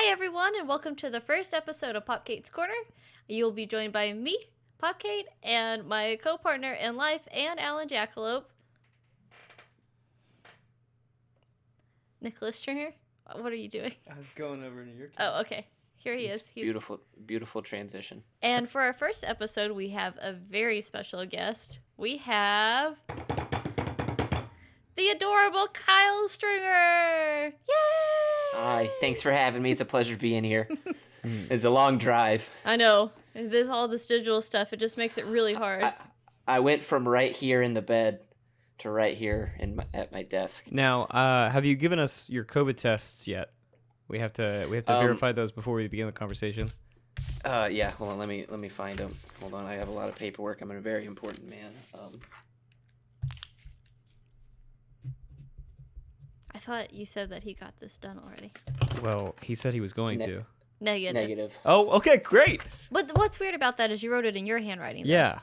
Hi everyone, and welcome to the first episode of Popkait's Corner. You will be joined by me, Popkait, and my co-partner in life, and Owl Jackalope. Nicholas Stringer, what are you doing? I was going over to your camera. Oh, okay. Here he is. Beautiful transition. And for our first episode, we have a very special guest. We have the adorable Kyle Stringer. Yay! Hi, thanks for having me. It's a pleasure being here. It's a long drive. I know. There's all this digital stuff. It just makes it really hard. I went from right here in the bed to right here at my desk. Now, have you given us your COVID tests yet? We have to verify those before we begin the conversation. Yeah. Hold on. Let me find them. Hold on. I have a lot of paperwork. I'm a very important man. I thought you said that he got this done already. Well, he said he was going to. Negative. Oh, okay, great. But what's weird about that is you wrote it in your handwriting. Though. Yeah.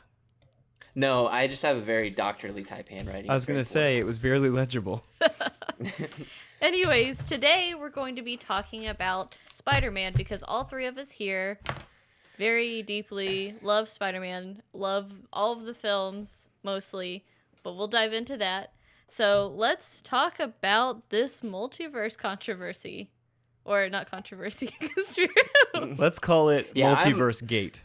No, I just have a very doctorly type handwriting. I was going to say, it was barely legible. Anyways, today we're going to be talking about Spider-Man because all three of us here very deeply love Spider-Man, love all of the films mostly, but we'll dive into that. So let's talk about this multiverse controversy. Or not controversy. Let's call it Multiverse Gate.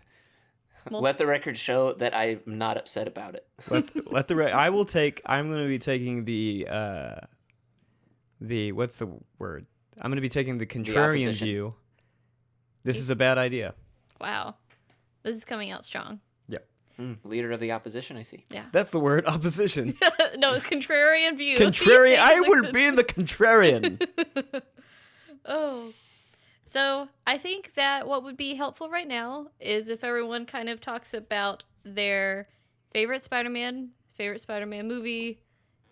Let the record show that I'm not upset about it. I'm going to be taking the what's the word? I'm going to be taking the contrarian view. This is a bad idea. Wow. This is coming out strong. Yep. Leader of the opposition, I see. Yeah. That's the word, opposition. No, contrarian view. Contrarian. I would be the contrarian. Oh. So I think that what would be helpful right now is if everyone kind of talks about their favorite Spider-Man movie,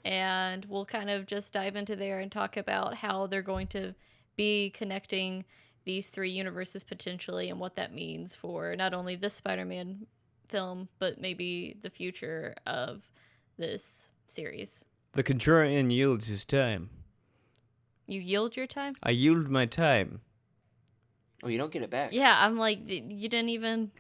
and we'll kind of just dive into there and talk about how they're going to be connecting these three universes potentially and what that means for not only this Spider-Man film, but maybe the future of this series. The contrarian yields his time. You yield your time? I yield my time. Oh, you don't get it back. Yeah, I'm like, you didn't even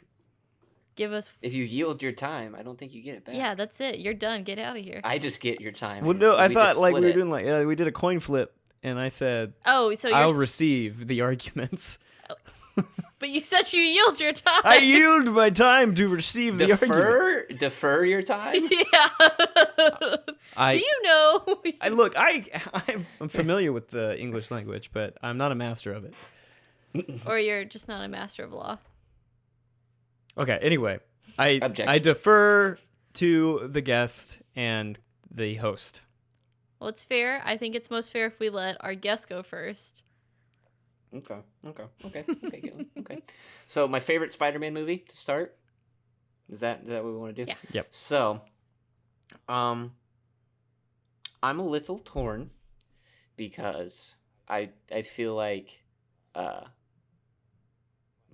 give us... If you yield your time, I don't think you get it back. Yeah, that's it. You're done. Get out of here. I just get your time. Well, no, I thought like we were it. doing we did a coin flip, and I said, "Oh, so I'll receive the arguments." But you said you yield your time. I yield my time to receive the argument. Defer your time? Yeah. Do you know? I'm familiar with the English language, but I'm not a master of it. Or you're just not a master of law. Okay, anyway. I defer to the guest and the host. Well, it's fair. I think it's most fair if we let our guest go first. Okay, Caitlin. Okay. So my favorite Spider-Man movie to start. Is that what we want to do? Yeah. Yep. So, I'm a little torn because I feel like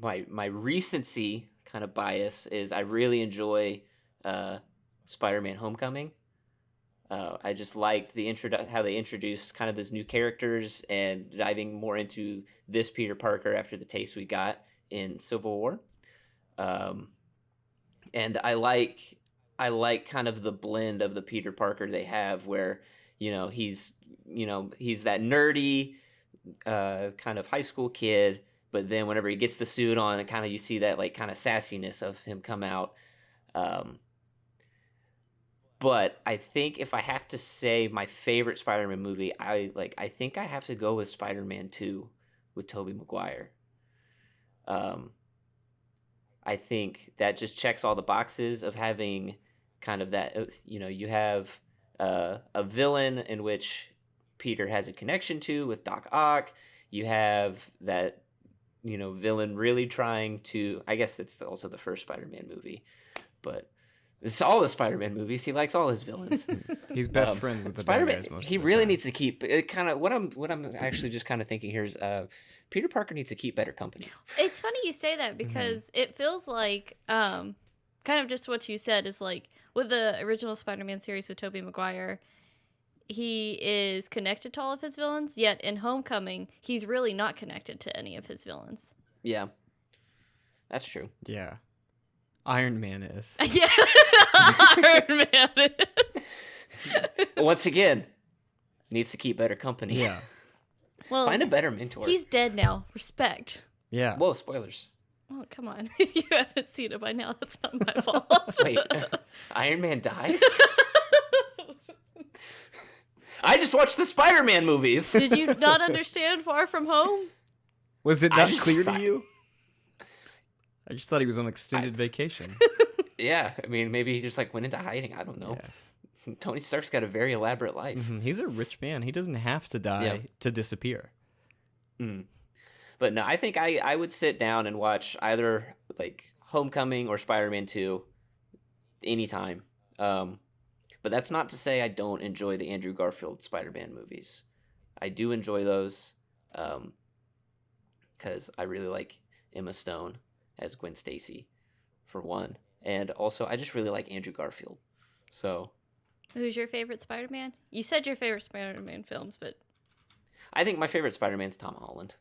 my recency kind of bias is I really enjoy Spider-Man: Homecoming. I just liked how they introduced kind of those new characters and diving more into this Peter Parker after the taste we got in Civil War. And I like kind of the blend of the Peter Parker they have where, he's that nerdy kind of high school kid, but then whenever he gets the suit on, kind of you see that like kind of sassiness of him come out. But I think if I have to say my favorite Spider-Man movie, I think I have to go with Spider-Man 2 with Toby Maguire. I think that just checks all the boxes of having kind of that, you have a villain in which Peter has a connection to with Doc Ock. You have that, villain really trying to, I guess that's also the first Spider-Man movie, but it's all the Spider-Man movies. He likes all his villains. He's best friends with the Spider-Man. Bad guys He really needs to keep it kind of what I'm actually just kind of thinking here is Peter Parker needs to keep better company. It's funny you say that because it feels like kind of just what you said is like with the original Spider-Man series with Tobey Maguire, he is connected to all of his villains, yet in Homecoming, he's really not connected to any of his villains. Yeah. That's true. Yeah. Iron Man is. Yeah, Iron Man is. Once again, needs to keep better company. Yeah. Well, Find a better mentor. he's dead now. Respect. Yeah. Whoa, spoilers. Oh, come on. If you haven't seen it by now, that's not my fault. Wait, Iron Man dies? I just watched the Spider-Man movies. Did you not understand Far From Home? Was it I not just- clear to you? I just thought he was on extended vacation. Yeah, I mean, maybe he just like went into hiding. I don't know. Yeah. Tony Stark's got a very elaborate life. Mhm. He's a rich man. He doesn't have to die Yeah. to disappear. Mm. But no, I think I would sit down and watch either like Homecoming or Spider-Man 2 anytime. But that's not to say I don't enjoy the Andrew Garfield Spider-Man movies. I do enjoy those because I really like Emma Stone as Gwen Stacy, for one. And also, I just really like Andrew Garfield. So Who's your favorite Spider-Man? You said your favorite Spider-Man films, but I think my favorite Spider-Man's Tom Holland.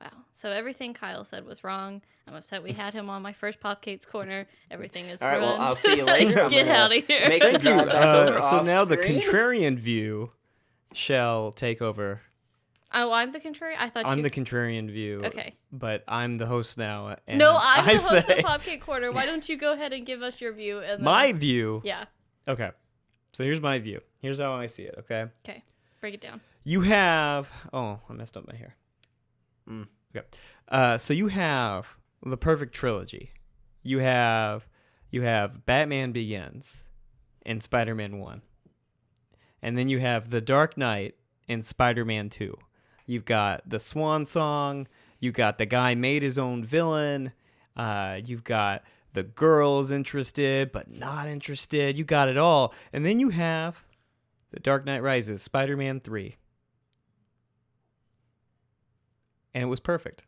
wow. So everything Kyle said was wrong. I'm upset we had him on my first Popkate's Corner. Everything is All right, ruined. well, I'll see you later. I'm Get gonna out of here. make a Thank you. drive back over So off now the screen. contrarian view shall take over. Oh, I'm the contrary? I thought I'm you... the contrarian view. Okay. But I'm the host now. And No, I'm the I host say of Popkait Corner. Why don't you go ahead and give us your view? And then... my view. Yeah. Okay. So here's my view. Here's how I see it, okay? Okay. Break it down. You have... Oh, I messed up my hair. Okay. So you have the perfect trilogy. You have Batman Begins and Spider-Man 1. And then you have The Dark Knight and Spider-Man 2. You've got the Swan Song. You got the guy made his own villain. You've got the girls interested but not interested. You got it all. And then you have The Dark Knight Rises, Spider-Man 3. And it was perfect.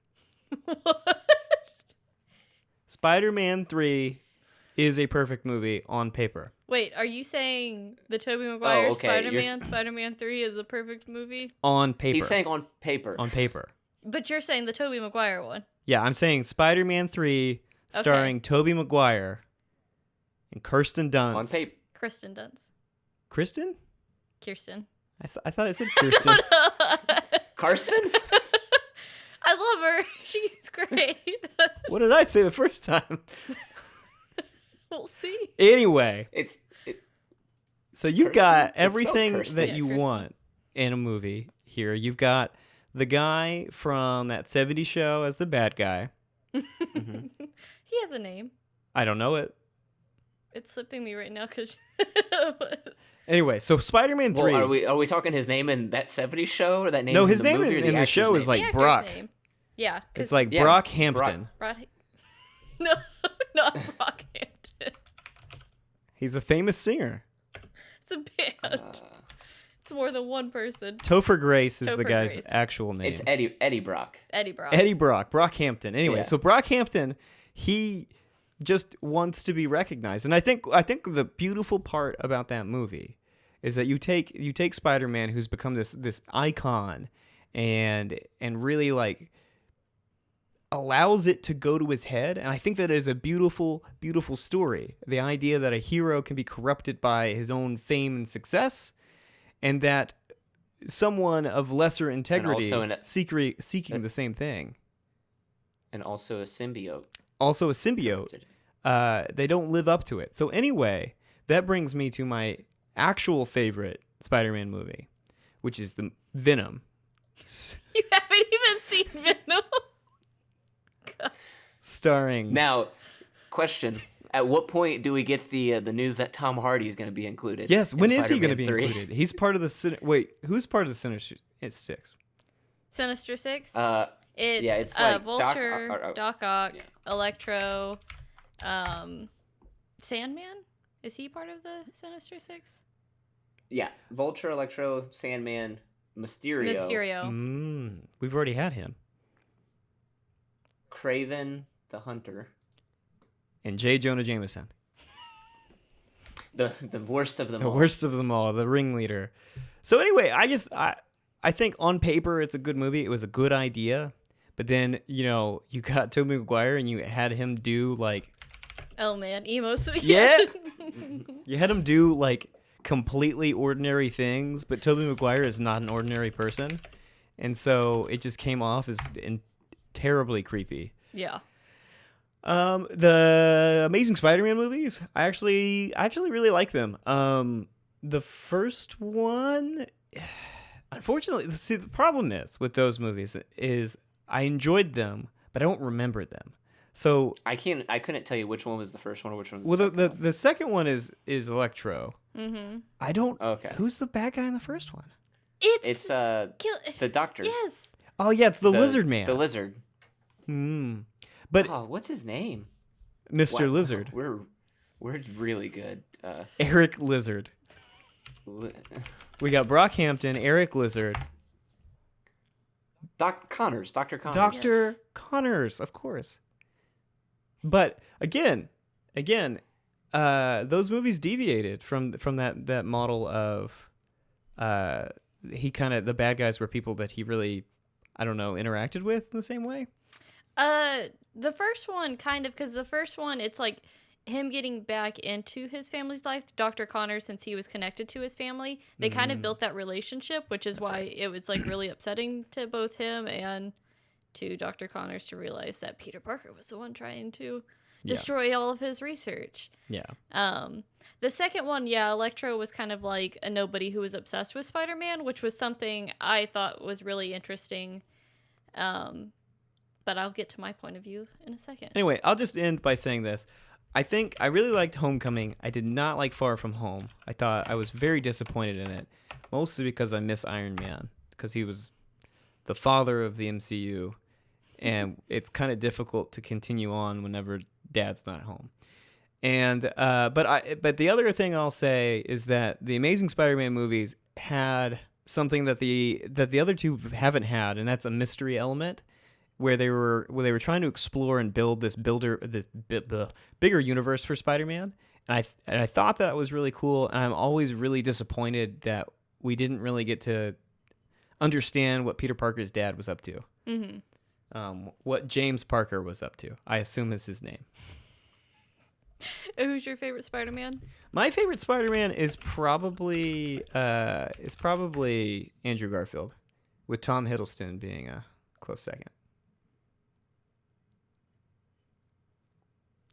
Spider-Man 3 is a perfect movie on paper. Wait, are you saying the Tobey Maguire okay, Spider-Man, Spider-Man 3 is a perfect movie? On paper. He's saying on paper. On paper. But you're saying the Tobey Maguire one. Yeah, I'm saying Spider-Man 3 starring Tobey Maguire and Kirsten Dunst. On paper. Kristen Dunst. Kristen? Kirsten. I thought I said Kirsten. Karsten? I love her. She's great. What did I say the first time? We'll see. Anyway, so you Kirsten? got It's spelled everything Kirsten. that Yeah, you Kirsten. want in a movie here. You've got the guy from that 70s show as the bad guy. Mm-hmm. He has a name. I don't know it. It's slipping me right now because... Anyway, so Spider-Man 3. Well, are we talking his name in that 70s show or that name No, in his the name movie or in the actor's show is name? like the actor's Brock. name. Yeah. It's like Yeah, Brock Brock. Hampton. No, not Brockhampton. He's a famous singer. It's a band. It's more than one person. Topher Grace is the Topher guy's Grace. actual name. It's Eddie Brock. Eddie Brock. Eddie Brock, Brockhampton. Anyway, Yeah. so Brockhampton, he just wants to be recognized, and I think the beautiful part about that movie is that you take Spider-Man, who's become this icon, and really like allows it to go to his head, and I think that is a beautiful story. The idea that a hero can be corrupted by his own fame and success, and that someone of lesser integrity also seeking the same thing. And also a symbiote. Also a symbiote. They don't live up to it. So anyway, that brings me to my actual favorite Spider-Man movie, which is the Venom. You haven't even seen Venom. Starring... Now, question. At what point do we get the news that Tom Hardy is going to be included? Yes, in when is he going to Spider-Man be 3? included? He's part of the... Wait, who's part of the Sinister Six? Sinister Six. Yeah, It's it's like Vulture, Doc Ock, yeah. Electro, Sandman. Is he part of the Sinister Six? Yeah, Vulture, Electro, Sandman, Mysterio. We've already had him. Craven the Hunter. And J. Jonah Jameson. The worst of them The all. worst of them all, the ringleader. So anyway, I think on paper it's a good movie. It was a good idea, but then you got Tobey Maguire and you had him do like, Oh man, emo sweet. yeah, you had him do like completely ordinary things, but Tobey Maguire is not an ordinary person, and so it just came off as terribly creepy. Yeah. The Amazing Spider-Man movies, I actually really like them. The first one, unfortunately, see, the problem is with those movies is I enjoyed them, but I don't remember them. So I couldn't tell you which one was the first one or which one well, was the second one. the second one is Electro. Mm-hmm. I don't. Okay. Who's the bad guy in the first one? It's the doctor. Yes. Oh yeah, it's the Lizard Man. The lizard. But Oh, what's his name? Mr. Wow, Lizard, We're really good. Eric Lizard. We got Brockhampton, Eric Lizard, Dr. Connors. Dr. Connors, of course. But again, those movies deviated from that model of the bad guys were people that he really, I don't know, interacted with in the same way. The first one kind of, because the first one, it's like him getting back into his family's life. Dr. Connors, since he was connected to his family, they kind of built that relationship, which is why it was like really upsetting to both him and to Dr. Connors to realize that Peter Parker was the one trying to destroy all of his research. Yeah. The second one, Electro was kind of like a nobody who was obsessed with Spider-Man, which was something I thought was really interesting. But I'll get to my point of view in a second. Anyway, I'll just end by saying this. I think I really liked Homecoming. I did not like Far From Home. I thought I was very disappointed in it, mostly because I miss Iron Man, because he was the father of the MCU, and it's kind of difficult to continue on whenever Dad's not home. And but the other thing I'll say is that the Amazing Spider-Man movies had something that the other two haven't had, and that's a mystery element, where they were trying to explore and build this bigger universe for Spider-Man, and I thought that was really cool. And I'm always really disappointed that we didn't really get to understand what Peter Parker's dad was up to. Mm-hmm. What James Parker was up to, I assume is his name. Who's your favorite Spider-Man? My favorite Spider-Man is probably Andrew Garfield, with Tom Hiddleston being a close second.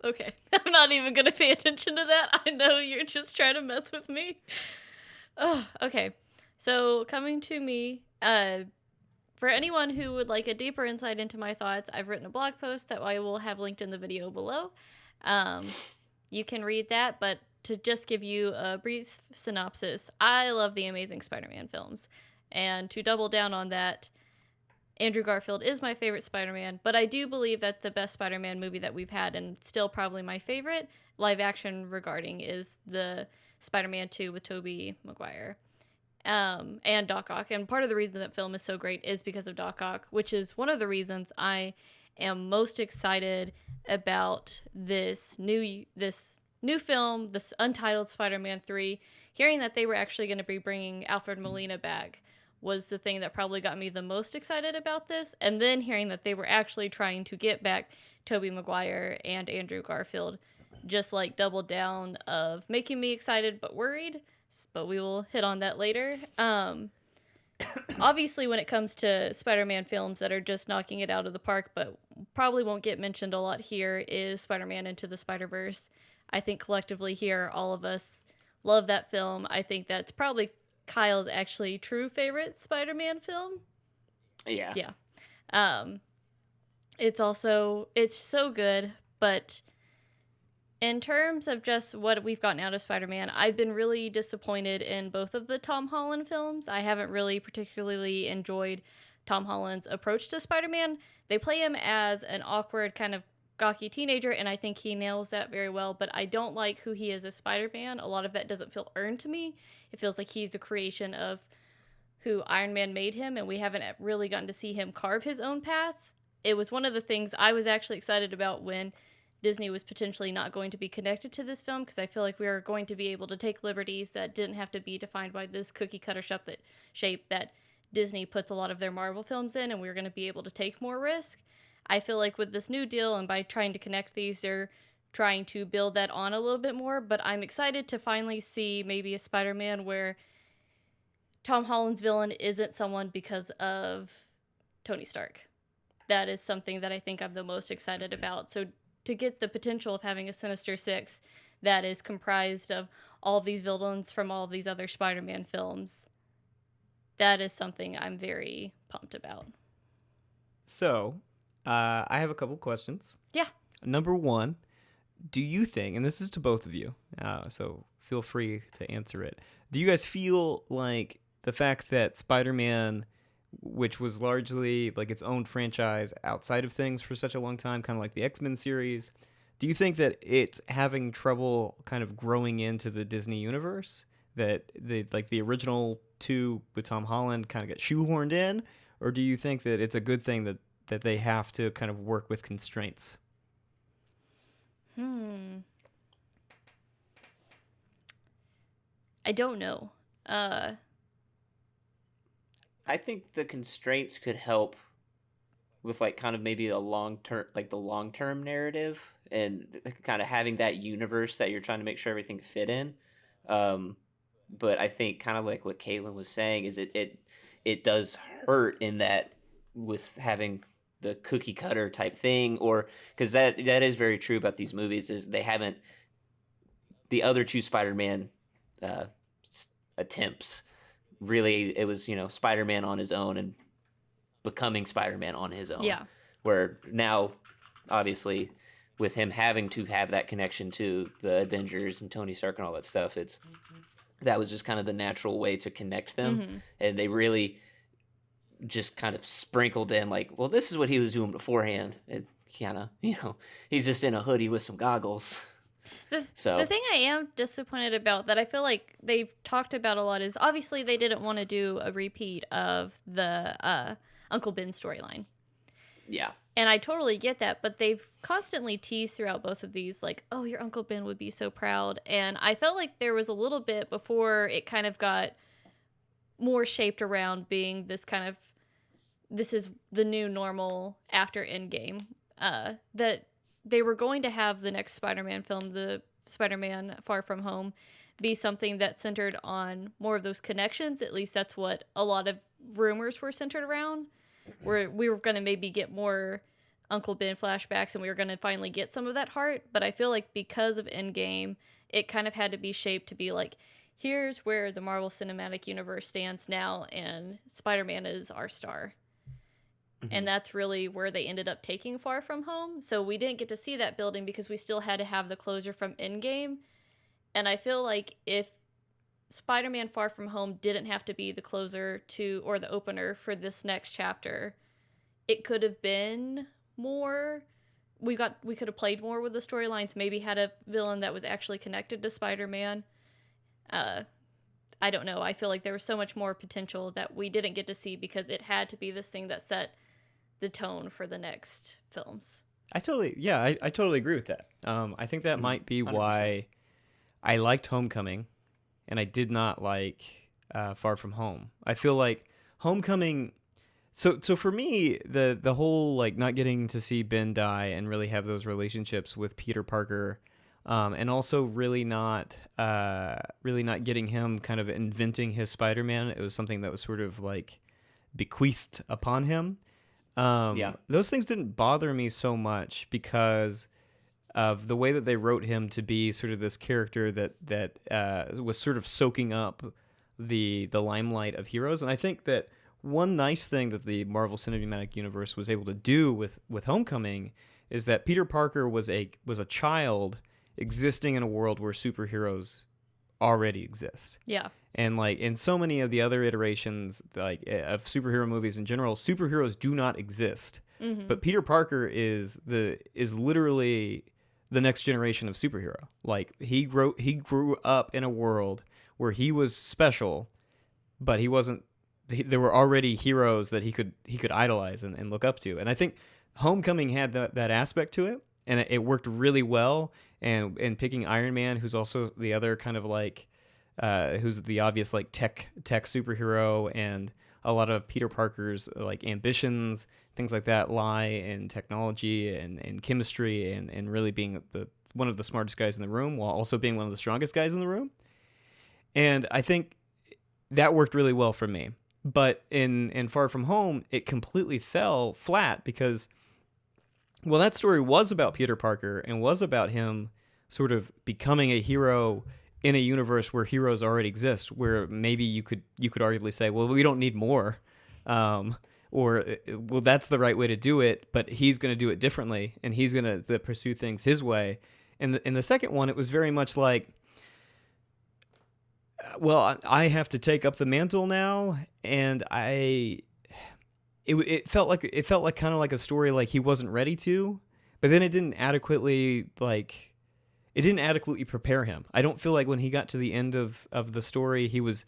Okay, I'm not even going to pay attention to that. I know you're just trying to mess with me. Oh, okay. So coming to me, for anyone who would like a deeper insight into my thoughts, I've written a blog post that I will have linked in the video below. You can read that, but to just give you a brief synopsis, I love the Amazing Spider-Man films. And to double down on that, Andrew Garfield is my favorite Spider-Man, but I do believe that the best Spider-Man movie that we've had, and still probably my favorite live action regarding, is the Spider-Man 2 with Toby Maguire and Doc Ock. And part of the reason that film is so great is because of Doc Ock, which is one of the reasons I am most excited about this new film, this Untitled Spider-Man 3. Hearing that they were actually going to be bringing Alfred Molina back was the thing that probably got me the most excited about this. And then hearing that they were actually trying to get back Tobey Maguire and Andrew Garfield just like doubled down of making me excited but worried. But we will hit on that later. Obviously, when it comes to Spider-Man films that are just knocking it out of the park, but probably won't get mentioned a lot here, is Spider-Man Into the Spider-Verse. I think collectively here, all of us love that film. I think that's probably Kyle's actually true favorite Spider-Man film. Yeah. Yeah. It's so good, but in terms of just what we've gotten out of Spider-Man, I've been really disappointed in both of the Tom Holland films. I haven't really particularly enjoyed Tom Holland's approach to Spider-Man. They play him as an awkward kind of gawky teenager, and I think he nails that very well, but I don't like who he is as Spider-Man. A lot of that doesn't feel earned to me. It feels like he's a creation of who Iron Man made him, and we haven't really gotten to see him carve his own path. It was one of the things I was actually excited about when Disney was potentially not going to be connected to this film, because I feel like we are going to be able to take liberties that didn't have to be defined by this cookie cutter shape that Disney puts a lot of their Marvel films in, and we're going to be able to take more risk. I feel like with this new deal and by trying to connect these, they're trying to build that on a little bit more, but I'm excited to finally see maybe a Spider-Man where Tom Holland's villain isn't someone because of Tony Stark. That is something that I think I'm the most excited about. So to get the potential of having a Sinister Six that is comprised of all of these villains from all of these other Spider-Man films, that is something I'm very pumped about. So, I have a couple questions. Yeah. Number one, do you think, and this is to both of you, so feel free to answer it. Do you guys feel like the fact that Spider-Man, which was largely like its own franchise outside of things for such a long time, kind of like the X-Men series, do you think that it's having trouble kind of growing into the Disney universe? That the original two with Tom Holland kind of get shoehorned in? Or do you think that it's a good thing that they have to kind of work with constraints? I don't know. I think the constraints could help with like kind of maybe a the long-term narrative and kind of having that universe that you're trying to make sure everything fit in. But I think kind of like what Caitlin was saying is it does hurt in that with having the cookie cutter type thing, or because that is very true about these movies is they haven't, the other two Spider-Man attempts really, it was Spider-Man on his own and becoming Spider-Man on his own. Yeah. Where now, obviously, with him having to have that connection to the Avengers and Tony Stark and all that stuff, that was just kind of the natural way to connect them. Mm-hmm. And they really just kind of sprinkled in like, well, this is what he was doing beforehand. And kind of, he's just in a hoodie with some goggles. The thing I am disappointed about that I feel like they've talked about a lot is obviously they didn't want to do a repeat of the Huncle Ben storyline. Yeah. And I totally get that, but they've constantly teased throughout both of these, like, oh, your Huncle Ben would be so proud. And I felt like there was a little bit before it kind of got more shaped around being this kind of, this is the new normal after Endgame, that they were going to have the next Spider-Man film, the Spider-Man Far From Home, be something that centered on more of those connections. At least that's what a lot of rumors were centered around, where we were going to maybe get more Huncle Ben flashbacks and we were going to finally get some of that heart. But I feel like because of Endgame, it kind of had to be shaped to be like, here's where the Marvel Cinematic Universe stands now, and Spider-Man is our star. Mm-hmm. And that's really where they ended up taking Far From Home. So we didn't get to see that building because we still had to have the closure from Endgame. And I feel like if Spider-Man Far From Home didn't have to be the closer to, or the opener for this next chapter, it could have been more. We could have played more with the storylines, maybe had a villain that was actually connected to Spider-Man. I don't know. I feel like there was so much more potential that we didn't get to see because it had to be this thing that set the tone for the next films. I totally agree with that. I think that might be 100%. Why I liked Homecoming and I did not like Far From Home. I feel like Homecoming, so for me, the whole like not getting to see Ben die and really have those relationships with Peter Parker, and also really not getting him kind of inventing his Spider-Man. It was something that was sort of like bequeathed upon him. Those things didn't bother me so much because of the way that they wrote him to be sort of this character that was sort of soaking up the limelight of heroes. And I think that one nice thing that the Marvel Cinematic Universe was able to do with Homecoming is that Peter Parker was a child existing in a world where superheroes already exist. Yeah. And like in so many of the other iterations like of superhero movies in general, superheroes do not exist. Mm-hmm. But Peter Parker is literally the next generation of superhero. Like he grew up in a world where he was special, but he wasn't. There were already heroes that he could idolize and look up to. And I think Homecoming had that aspect to it. and it worked really well. And picking Iron Man, who's also the other kind of like, who's the obvious like tech superhero, and a lot of Peter Parker's like ambitions, things like that, lie in technology and chemistry, and really being one of the smartest guys in the room while also being one of the strongest guys in the room. And I think that worked really well for me. But in Far From Home, it completely fell flat because, well, that story was about Peter Parker and was about him sort of becoming a hero in a universe where heroes already exist, where maybe you could arguably say, well, we don't need more, or well, that's the right way to do it, but he's going to do it differently, and he's going to pursue things his way. And in the second one, it was very much like, well, I have to take up the mantle now, and it felt like kind of like a story like he wasn't ready to, but then it didn't adequately prepare him. I don't feel like when he got to the end of the story, he was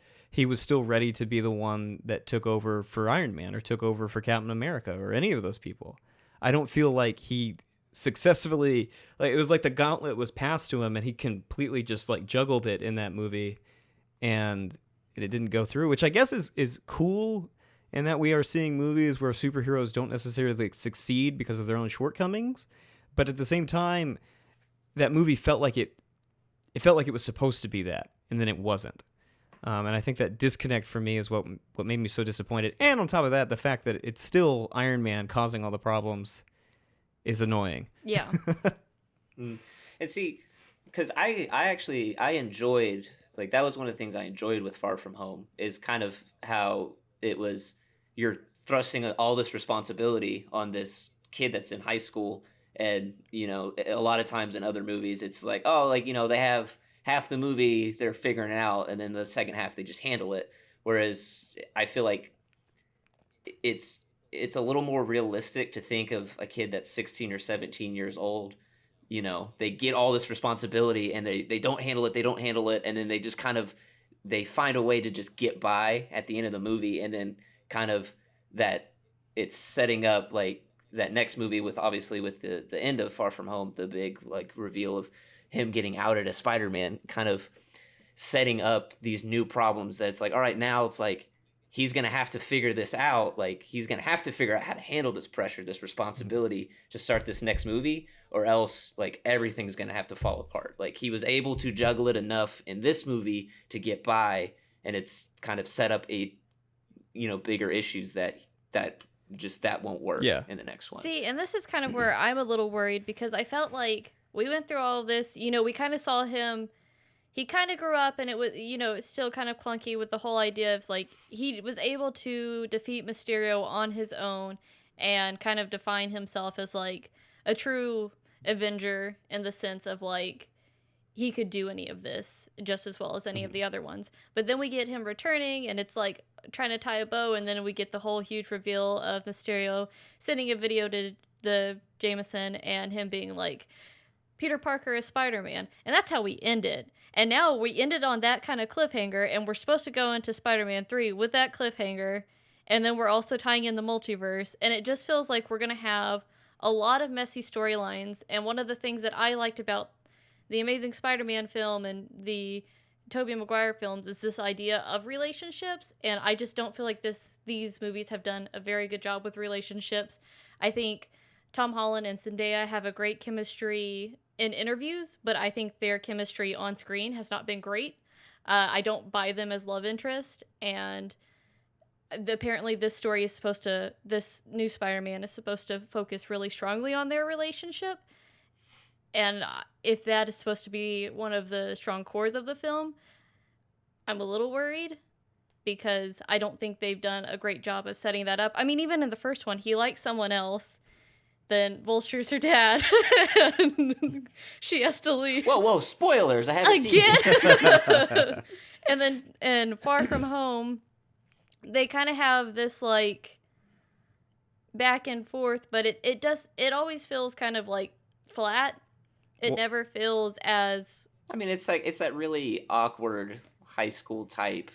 still ready to be the one that took over for Iron Man or took over for Captain America or any of those people. I don't feel like he successfully, like, it was like the gauntlet was passed to him and he completely just like juggled it in that movie, and it didn't go through, which I guess is cool, in that we are seeing movies where superheroes don't necessarily succeed because of their own shortcomings. But at the same time, that movie felt like it was supposed to be that, and then it wasn't. And I think that disconnect for me is what made me so disappointed. And on top of that, the fact that it's still Iron Man causing all the problems is annoying. Yeah. And see, because I enjoyed, like, that was one of the things I enjoyed with Far From Home, is kind of how it was, you're thrusting all this responsibility on this kid that's in high school. And, you know, a lot of times in other movies, it's like, oh, like, you know, they have half the movie they're figuring it out, and then the second half they just handle it. Whereas I feel like it's a little more realistic to think of a kid that's 16 or 17 years old. You know, they get all this responsibility and they don't handle it, and then they just kind of, they find a way to just get by at the end of the movie, and then kind of that it's setting up like that next movie with, obviously, with the end of Far From Home, the big like reveal of him getting outed as Spider-Man, kind of setting up these new problems that it's like, all right, now it's like he's going to have to figure this out. Like, he's going to have to figure out how to handle this pressure, this responsibility to start this next movie, or else like everything's going to have to fall apart. Like, he was able to juggle it enough in this movie to get by, and it's kind of set up a, you know, bigger issues that won't work in the next one. See, and this is kind of where I'm a little worried, because I felt like we went through all of this, you know, we kind of saw him, he kind of grew up, and it was, you know, it's still kind of clunky with the whole idea of like, he was able to defeat Mysterio on his own and kind of define himself as like a true Avenger, in the sense of like, he could do any of this just as well as any of the other ones. But then we get him returning, and it's like trying to tie a bow, and then we get the whole huge reveal of Mysterio sending a video to the Jameson and him being like, Peter Parker is Spider-Man. And that's how we ended. And now we ended on that kind of cliffhanger, and we're supposed to go into Spider-Man 3 with that cliffhanger, and then we're also tying in the multiverse, and it just feels like we're going to have a lot of messy storylines. And one of the things that I liked about the Amazing Spider-Man film and the Toby Maguire films is this idea of relationships, and I just don't feel like these movies have done a very good job with relationships. I think Tom Holland and Zendaya have a great chemistry in interviews, but I think their chemistry on screen has not been great. I don't buy them as love interest, and apparently this new Spider-Man is supposed to focus really strongly on their relationship. And if that is supposed to be one of the strong cores of the film, I'm a little worried, because I don't think they've done a great job of setting that up. I mean, even in the first one, he likes someone else, then vultures her dad. She has to leave. Whoa, spoilers. I haven't seen it. And then in Far From Home, they kind of have this like back and forth, but it always feels kind of like flat. It never feels as... I mean, it's that really awkward high school type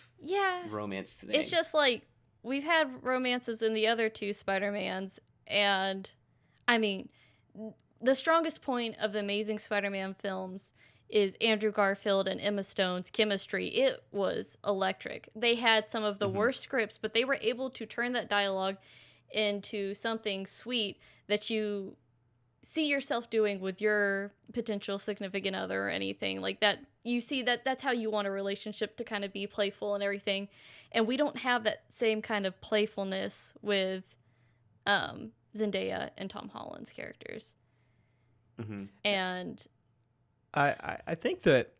romance thing. It's just like, we've had romances in the other two Spider-Mans, and I mean, the strongest point of the Amazing Spider-Man films is Andrew Garfield and Emma Stone's chemistry. It was electric. They had some of the worst scripts, but they were able to turn that dialogue into something sweet that you see yourself doing with your potential significant other or anything like that. You see that's how you want a relationship to kind of be playful and everything. And we don't have that same kind of playfulness with Zendaya and Tom Holland's characters. And I think that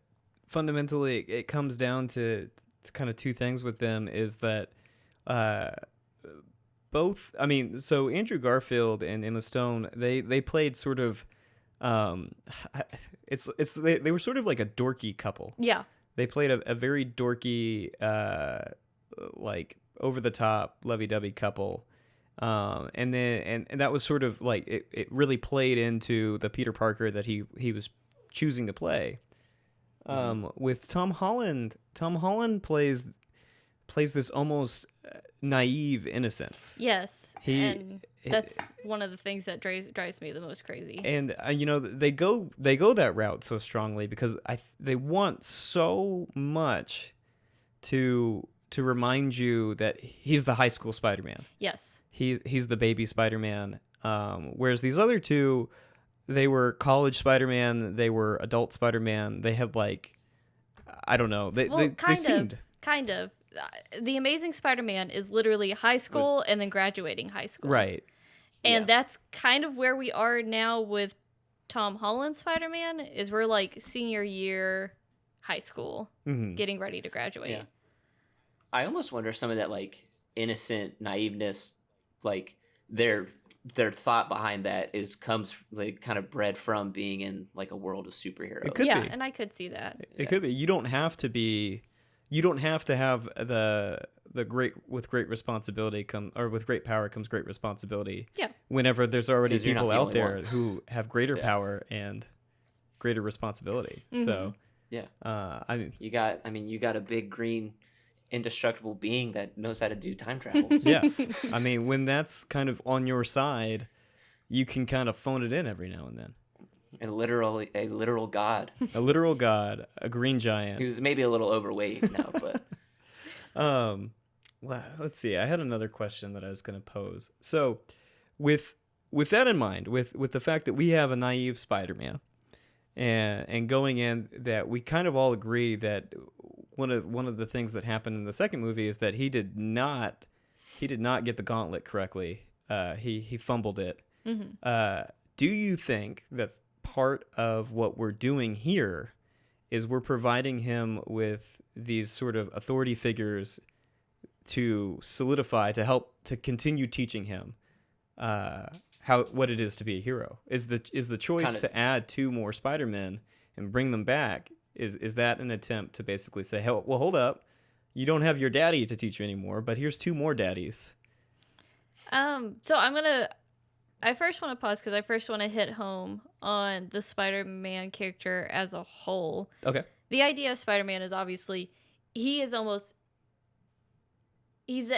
fundamentally it comes down to kind of two things with them is that both, I mean, so Andrew Garfield and Emma Stone, they played sort of they were sort of like a dorky couple. yeah. They played a very dorky like over the top lovey-dovey couple. And then and that was sort of like it really played into the Peter Parker that he was choosing to play. With Tom Holland plays this almost naive innocence. Yes. That's one of the things that drives me the most crazy. And they go that route so strongly because they want so much to remind you that he's the high school Spider-Man. Yes. He's the baby Spider-Man. Whereas these other two, they were college Spider-Man, they were adult Spider-Man. They had like, I don't know. They seemed kind of. The Amazing Spider-Man is literally high school and then graduating high school. Right. And that's kind of where we are now with Tom Holland Spider-Man, is we're like senior year high school, getting ready to graduate. Yeah. I almost wonder if some of that like innocent naiveness, like their thought behind that comes like kind of bred from being in like a world of superheroes. It could be. And I could see that. It could be. You don't have to have the great responsibility with great power comes great responsibility. Yeah. Whenever there's already 'Cause you're people not the out only there one. who have greater power and greater responsibility. So Yeah. I mean, You got a big green indestructible being that knows how to do time travel. yeah. I mean, when that's kind of on your side, you can kind of phone it in every now and then. And literally a literal god A literal god, a green giant. who's maybe a little overweight now, but Well, let's see. I had another question that I was going to pose. So, with that in mind, with the fact that we have a naive Spider-Man, and going in that we kind of all agree that one of the things that happened in the second movie is that he did not get the gauntlet correctly. He fumbled it. Do you think that part of what we're doing here is we're providing him with these sort of authority figures to solidify, to help to continue teaching him what it is to be a hero? Is the choice to add 2 more Spider-Men and bring them back? Is that an attempt to basically say, hey, well, hold up, you don't have your daddy to teach you anymore, but here's 2 more daddies? So I first want to pause because I first want to hit home on the Spider-Man character as a whole. Okay. The idea of Spider-Man is obviously he's the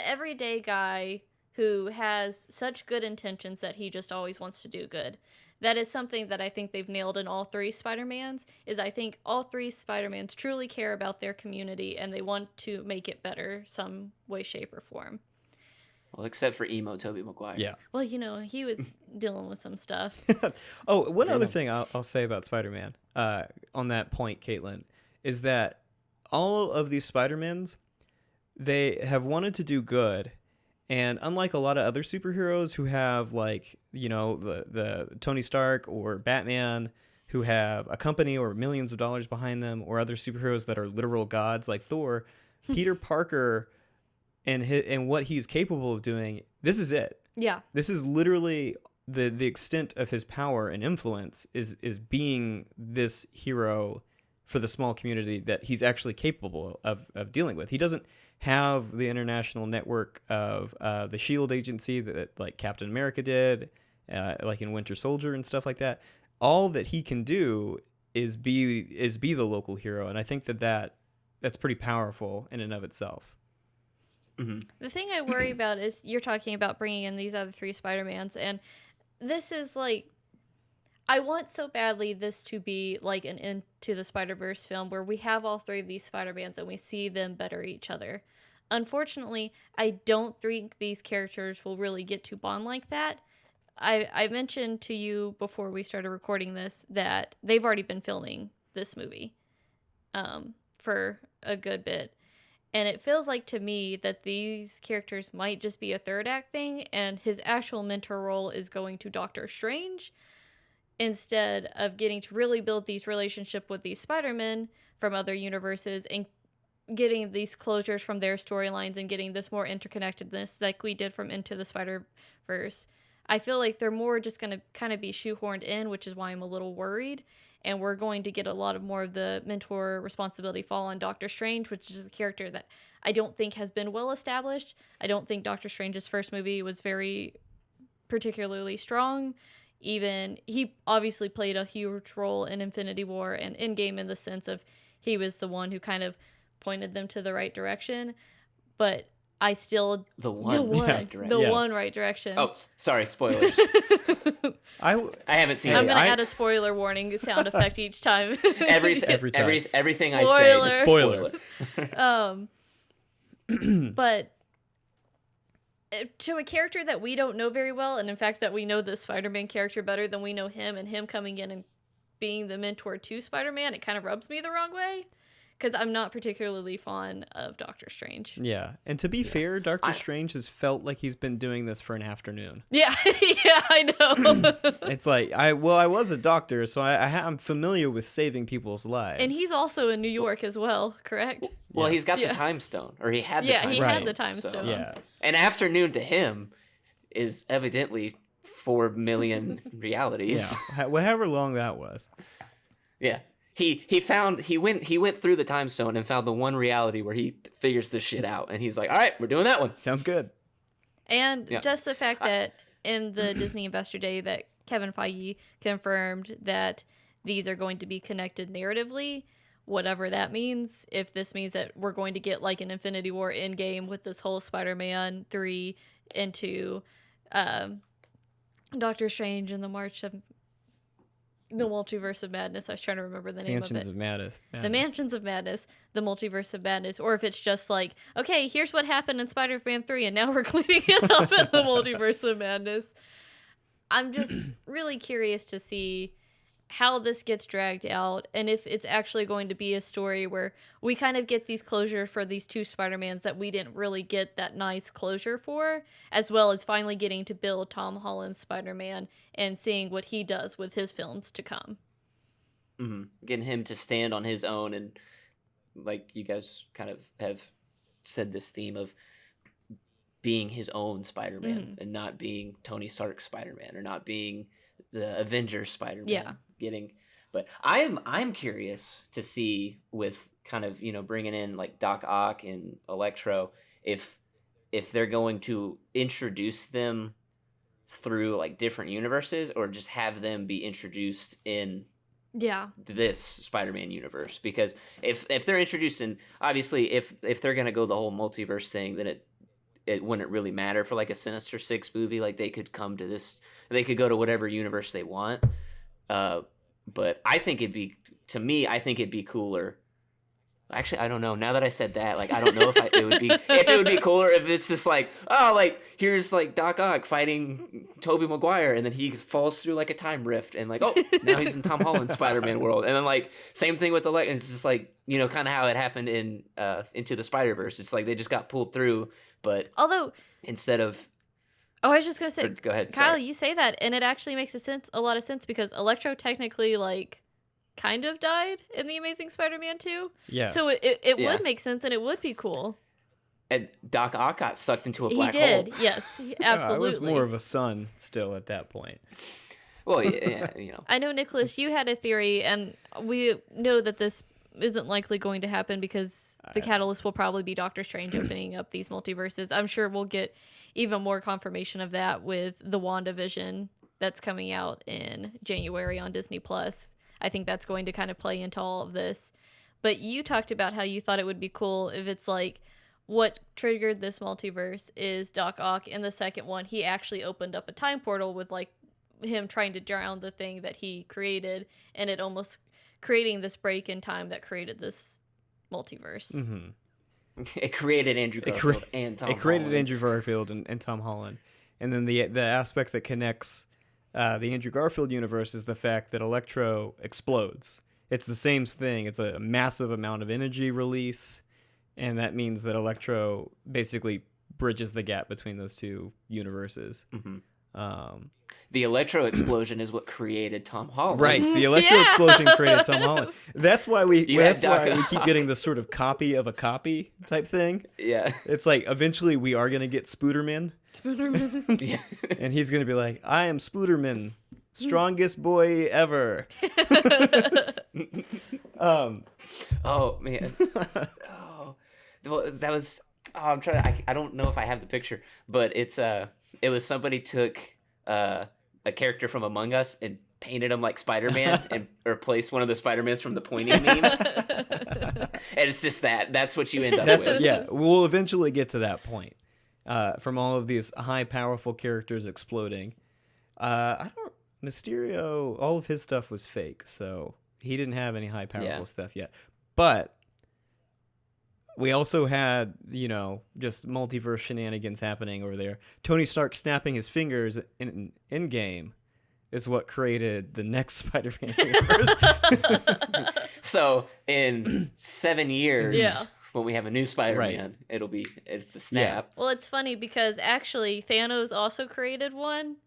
everyday guy who has such good intentions that he just always wants to do good. That is something that I think they've nailed in all 3 Spider-Mans, is I think all 3 Spider-Mans truly care about their community and they want to make it better some way, shape, or form. well, except for emo Toby Maguire. Yeah. Well, he was dealing with some stuff. Oh, one other thing I'll say about Spider-Man on that point, Caitlin, is that all of these Spider-Mans, they have wanted to do good. And unlike a lot of other superheroes who have like, the Tony Stark or Batman who have a company or millions of dollars behind them, or other superheroes that are literal gods like Thor, Peter Parker and what he's capable of doing, this is it. Yeah. This is literally the extent of his power and influence is being this hero for the small community that he's actually capable of dealing with. He doesn't have the international network of the SHIELD agency that like Captain America did, like in Winter Soldier and stuff like that. All that he can do is be the local hero, and I think that's pretty powerful in and of itself. Mm-hmm. The thing I worry about is you're talking about bringing in these other 3 Spider-Mans, and this is like, I want so badly this to be like an Into the Spider-Verse film where we have all three of these Spider-Mans and we see them better each other. Unfortunately, I don't think these characters will really get to bond like that. I mentioned to you before we started recording this that they've already been filming this movie for a good bit. And it feels like to me that these characters might just be a third act thing, and his actual mentor role is going to Doctor Strange instead of getting to really build these relationship with these Spider-Men from other universes and getting these closures from their storylines and getting this more interconnectedness like we did from Into the Spider-Verse. I feel like they're more just going to kind of be shoehorned in, which is why I'm a little worried. And we're going to get a lot of more of the mentor responsibility fall on Doctor Strange, which is a character that I don't think has been well established. I don't think Doctor Strange's first movie was very particularly strong. Even he obviously played a huge role in Infinity War and Endgame in the sense of he was the one who kind of pointed them to the right direction. But I still the right direction. One right direction. Oh, sorry, spoilers. I haven't seen it. I'm gonna add a spoiler warning sound effect each time. Every time. Everything Spoiler. I say, spoiler. But to a character that we don't know very well, and in fact that we know the Spider-Man character better than we know him, and him coming in and being the mentor to Spider-Man, it kind of rubs me the wrong way. Because I'm not particularly fond of Doctor Strange. Yeah. And to be fair, Doctor Strange has felt like he's been doing this for an afternoon. Yeah. Yeah, I know. It's like, I was a doctor, so I'm familiar with saving people's lives. And he's also in New York as well, correct? Well, he's got the time stone. Or he had the time stone. Yeah, he had the time stone. Yeah. An afternoon to him is evidently 4 million realities. Yeah. However long that was. Yeah. He went through the time stone and found the one reality where he figures this shit out, and he's like, all right, we're doing that one. Sounds good. And just the fact that in the Disney Investor Day that Kevin Feige confirmed that these are going to be connected narratively, whatever that means. If this means that we're going to get like an Infinity War Endgame with this whole Spider-Man 3 into Doctor Strange and the March of the Multiverse of Madness. I was trying to remember the name Mansions of it. Madness. The Mansions of Madness, the Multiverse of Madness, or if it's just like, okay, here's what happened in Spider-Man 3, and now we're cleaning it up in the Multiverse of Madness. I'm just really curious to see how this gets dragged out, and if it's actually going to be a story where we kind of get these closure for these two Spider-Mans that we didn't really get that nice closure for, as well as finally getting to build Tom Holland's Spider-Man and seeing what he does with his films to come. Mm-hmm. Getting him to stand on his own, and like you guys kind of have said, this theme of being his own Spider-Man and not being Tony Stark's Spider-Man or not being the Avengers Spider-Man. Yeah. But I'm curious to see with kind of, bringing in like Doc Ock and Electro, if they're going to introduce them through like different universes or just have them be introduced in this Spider-Man universe. Because if they're introduced in, obviously if they're going to go the whole multiverse thing, then it wouldn't really matter for like a Sinister Six movie. Like they could come to this, they could go to whatever universe they want. But I think it'd be cooler. Actually, I don't know. Now that I said that, like, I don't know if it would be cooler if it's just like, oh, like, here's like Doc Ock fighting Toby Maguire, and then he falls through like a time rift, and like, oh, now he's in Tom Holland's Spider-Man world, and then like same thing with the and it's just like, kind of how it happened in Into the Spider-Verse. It's like they just got pulled through, but although instead of I was just gonna say, go ahead, Kyle. sorry. You say that, and it actually makes a lot of sense because Electro technically like kind of died in the Amazing Spider-Man 2. Yeah. So it would make sense, and it would be cool. And Doc Ock got sucked into a black hole. He did, yes, absolutely. I was more of a son still at that point. Well, yeah, I know, Nicholas, you had a theory, and we know that this isn't likely going to happen because the catalyst will probably be Doctor Strange opening up these multiverses. I'm sure we'll get even more confirmation of that with the WandaVision that's coming out in January on Disney+. I think that's going to kind of play into all of this. But you talked about how you thought it would be cool if it's like what triggered this multiverse is Doc Ock. In the second one, he actually opened up a time portal with like him trying to drown the thing that he created, and it almost creating this break in time that created this multiverse. Mm-hmm. It created Andrew Garfield and Tom It created Holland. Andrew Garfield and Tom Holland. And then the aspect that connects the Andrew Garfield universe is the fact that Electro explodes. It's the same thing. It's a massive amount of energy release, and that means that Electro basically bridges the gap between those two universes. Mm-hmm. The Electro explosion is what created Tom Holland. Right, the Electro explosion created Tom Holland. That's why we keep getting this sort of copy of a copy type thing. Yeah. It's like eventually we are gonna get Spooderman. Spooderman. Yeah. And he's gonna be like, I am Spooderman, strongest boy ever. Oh man. Oh, well, that was. Oh, I'm trying. I don't know if I have the picture, but it was somebody took a character from Among Us and painted him like Spider-Man and replaced one of the Spider-Mans from the pointing meme. And it's just that's what you end up with. Yeah, we'll eventually get to that point. From all of these high, powerful characters exploding. Mysterio, all of his stuff was fake, so he didn't have any high, powerful stuff yet. But we also had, just multiverse shenanigans happening over there. Tony Stark snapping his fingers in Endgame is what created the next Spider-Man universe. So in 7 years, Yeah. when we have a new Spider-Man, Right. it's the snap. Well, it's funny because actually Thanos also created one,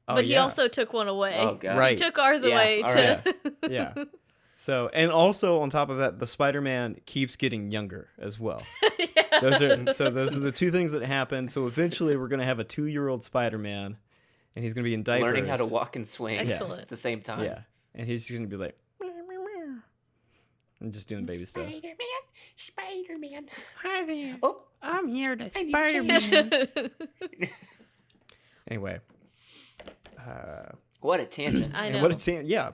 but he yeah. also took one away. Oh god. Right. He took ours Yeah, away all to. Yeah. So, and also on top of that, the Spider-Man keeps getting younger as well. Yeah. Those are the two things that happen. So eventually we're going to have a 2-year-old Spider-Man, and he's going to be in diapers. Learning how to walk and swing Excellent. at the same time. Yeah. And he's just going to be like, meow, meow, meow, and just doing baby stuff. Spider-Man. Hi there. Oh, I'm here to I need to Spider-Man. Anyway. what a tangent. I know. And what a chance. Yeah.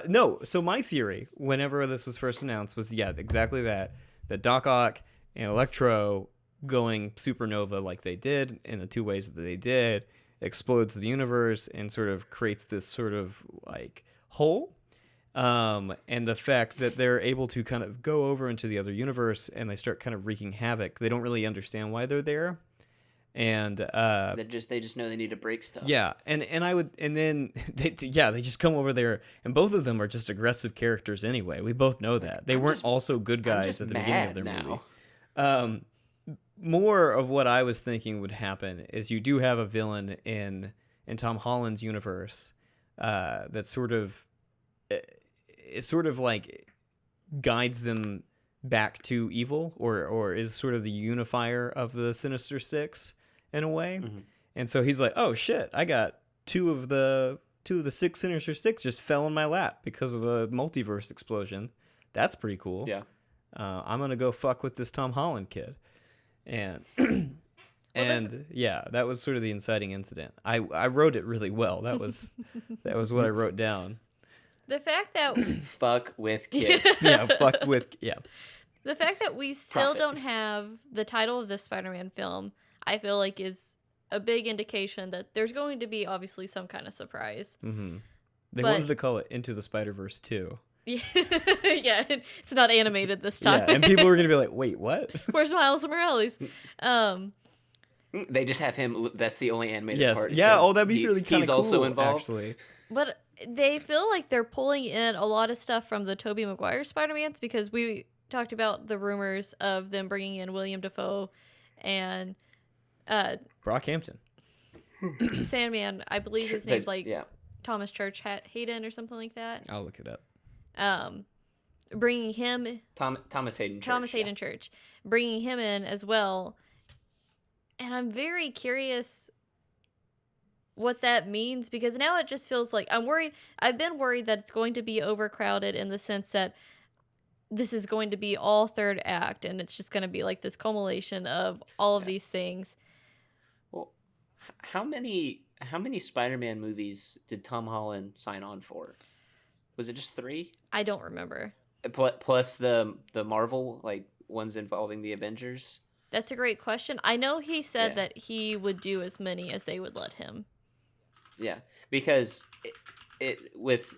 No, so my theory, whenever this was first announced, was, exactly that. That Doc Ock and Electro going supernova like they did, in the two ways that they did, explodes the universe and sort of creates this sort of, like, hole. And the fact that they're able to kind of go over into the other universe and they start kind of wreaking havoc. They don't really understand why they're there. And they just know they need to break stuff. yeah, and then they just come over there, and both of them are just aggressive characters anyway. We both know that they weren't also good guys at the beginning of their movie. More of what I was thinking would happen is you do have a villain in Tom Holland's universe that sort of like guides them back to evil, or is sort of the unifier of the Sinister Six in a way. Mm-hmm. And so he's like, oh shit, I got two of the 6 Sinister Six just fell in my lap because of a multiverse explosion. That's pretty cool. Yeah. I'm gonna go fuck with this Tom Holland kid. And that was sort of the inciting incident. I wrote it really well. That was what I wrote down. The fact that Fuck with kid. the fact that we still Profit. don't have the title of this Spider-Man film, I feel like is a big indication that there's going to be obviously some kind of surprise. Mm-hmm. They But- wanted to call it Into the Spider-Verse 2. Yeah, yeah, it's not animated this time. Yeah, and people were gonna be like, "Wait, what?" Where's Miles Morales? They just have him. That's the only animated Yes, part. yeah. So Oh, that'd be really kind of he's cool. also involved. Actually, But they feel like they're pulling in a lot of stuff from the Toby Maguire Spider-Mans because we talked about the rumors of them bringing in William Dafoe and Brockhampton. Sandman. I believe his name's like yeah. Thomas Church Hayden or something like that. I'll look it up. Bringing him Thomas Hayden. Thomas Hayden Church, bringing him in as well. And I'm very curious what that means because now it just feels like I'm worried. I've been worried that it's going to be overcrowded in the sense that this is going to be all third act and it's just going to be like this culmination of all of these things. Well, how many Spider-Man movies did Tom Holland sign on for? Was it just 3? I don't remember. Plus the Marvel ones involving the Avengers. That's a great question. I know he said Yeah. that he would do as many as they would let him. Yeah, because it with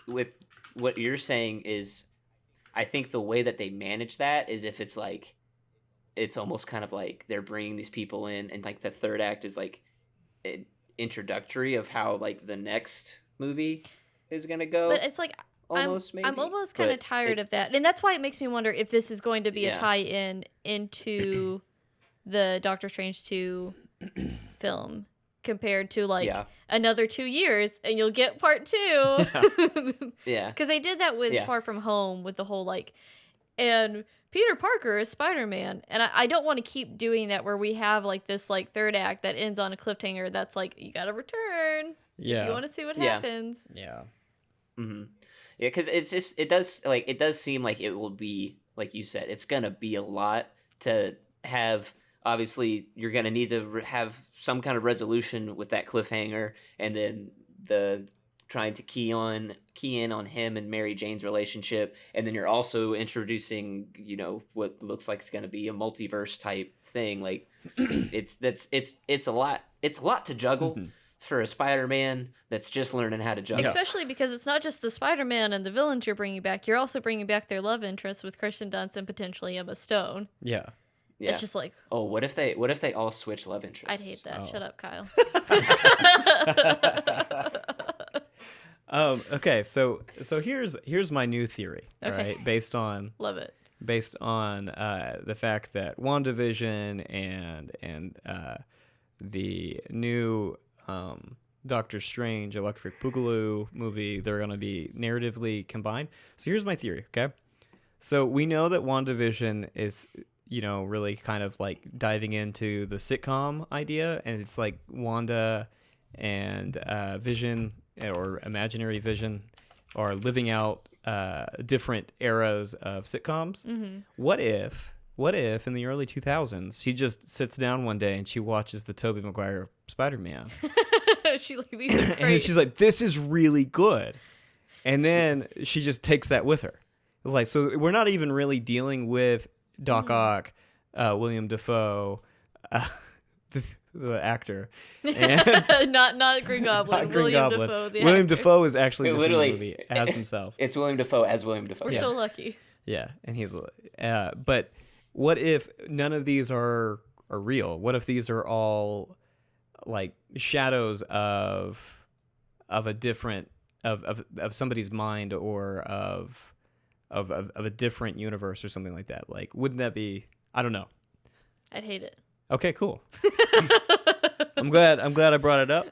what you're saying is, I think the way that they manage that is if it's like, it's almost kind of like they're bringing these people in, and like the third act is like introductory of how like the next movie is gonna go. But it's like I'm almost kind of tired of that, and that's why it makes me wonder if this is going to be a tie-in into the Doctor Strange 2 film, compared to like another 2 years and you'll get part 2. Yeah. Because they did that with Far From Home, with the whole like, and Peter Parker is Spider-Man. And I don't want to keep doing that where we have like this like third act that ends on a cliffhanger that's like, you got to return if you want to see what happens. Yeah. Mm-hmm. Yeah, because it does seem like it will be, like you said, it's going to be a lot to have. Obviously, you're going to need to have some kind of resolution with that cliffhanger, and then the trying to key in on him and Mary Jane's relationship, and then you're also introducing, what looks like it's going to be a multiverse type thing. Like it's a lot. It's a lot to juggle for a Spider-Man that's just learning how to juggle. Especially because it's not just the Spider-Man and the villains you're bringing back. You're also bringing back their love interest with Kirsten Dunst and potentially Emma Stone. Yeah. Yeah. It's just like, oh, what if they all switch love interests? I'd hate that. Shut up, Kyle. Okay, so here's my new theory, right? Based on love it. Based on the fact that WandaVision and the new Doctor Strange Electric Boogaloo movie, they're going to be narratively combined. So here's my theory, okay? So we know that WandaVision is, really kind of like diving into the sitcom idea, and it's like Wanda and Vision, or imaginary Vision, are living out different eras of sitcoms. Mm-hmm. What if in the early 2000s she just sits down one day and she watches the Toby Maguire Spider-Man? She's like, these are great. And she's like, this is really good. And then she just takes that with her. Like, so we're not even really dealing with Doc Ock, William Dafoe, the actor, and not Green Goblin. not Green William Goblin. Dafoe, the William actor. Dafoe is actually just literally in the movie as himself. It's William Dafoe as William Dafoe. We're so lucky. Yeah, and he's. But what if none of these are real? What if these are all like shadows of a different of somebody's mind, or of a different universe or something like that? Like, wouldn't that be? I don't know. I'd hate it. Okay, cool. I'm glad I brought it up.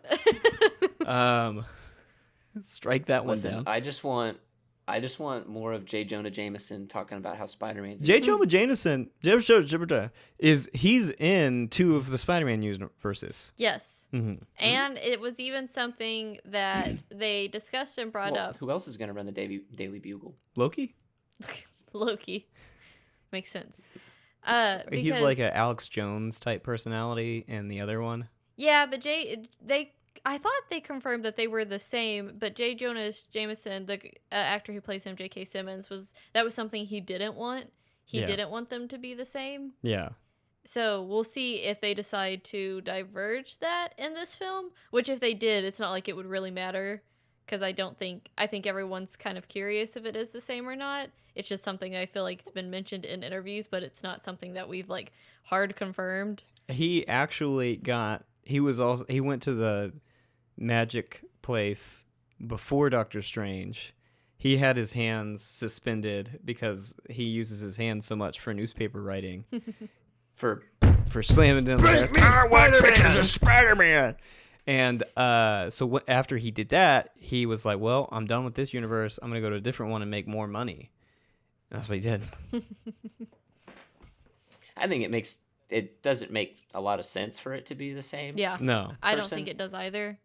Strike that one down. I just want more of J. Jonah Jameson talking about how Spider-Man's J. Jonah Jameson he's in 2 of the Spider-Man universes. Yes. Mm-hmm. And it was even something that they discussed and brought up. Who else is going to run the Daily Bugle? Loki? Loki. Makes sense. He's like an Alex Jones type personality in the other one. Yeah, but I thought they confirmed that they were the same, but J. Jonah Jameson, the actor who plays him, J.K. Simmons, was something he didn't want. He didn't want them to be the same. Yeah. So we'll see if they decide to diverge that in this film, which if they did, it's not like it would really matter, because I think everyone's kind of curious if it is the same or not. It's just something I feel like it's been mentioned in interviews, but it's not something that we've like hard confirmed. He actually he went to the magic place before Doctor Strange. He had his hands suspended because he uses his hands so much for newspaper writing. for slamming down there. I want pictures of Spider-Man. And so after he did that, he was like, well, I'm done with this universe. I'm going to go to a different one and make more money. And that's what he did. I think it doesn't make a lot of sense for it to be the same. Yeah. No. I don't think it does either.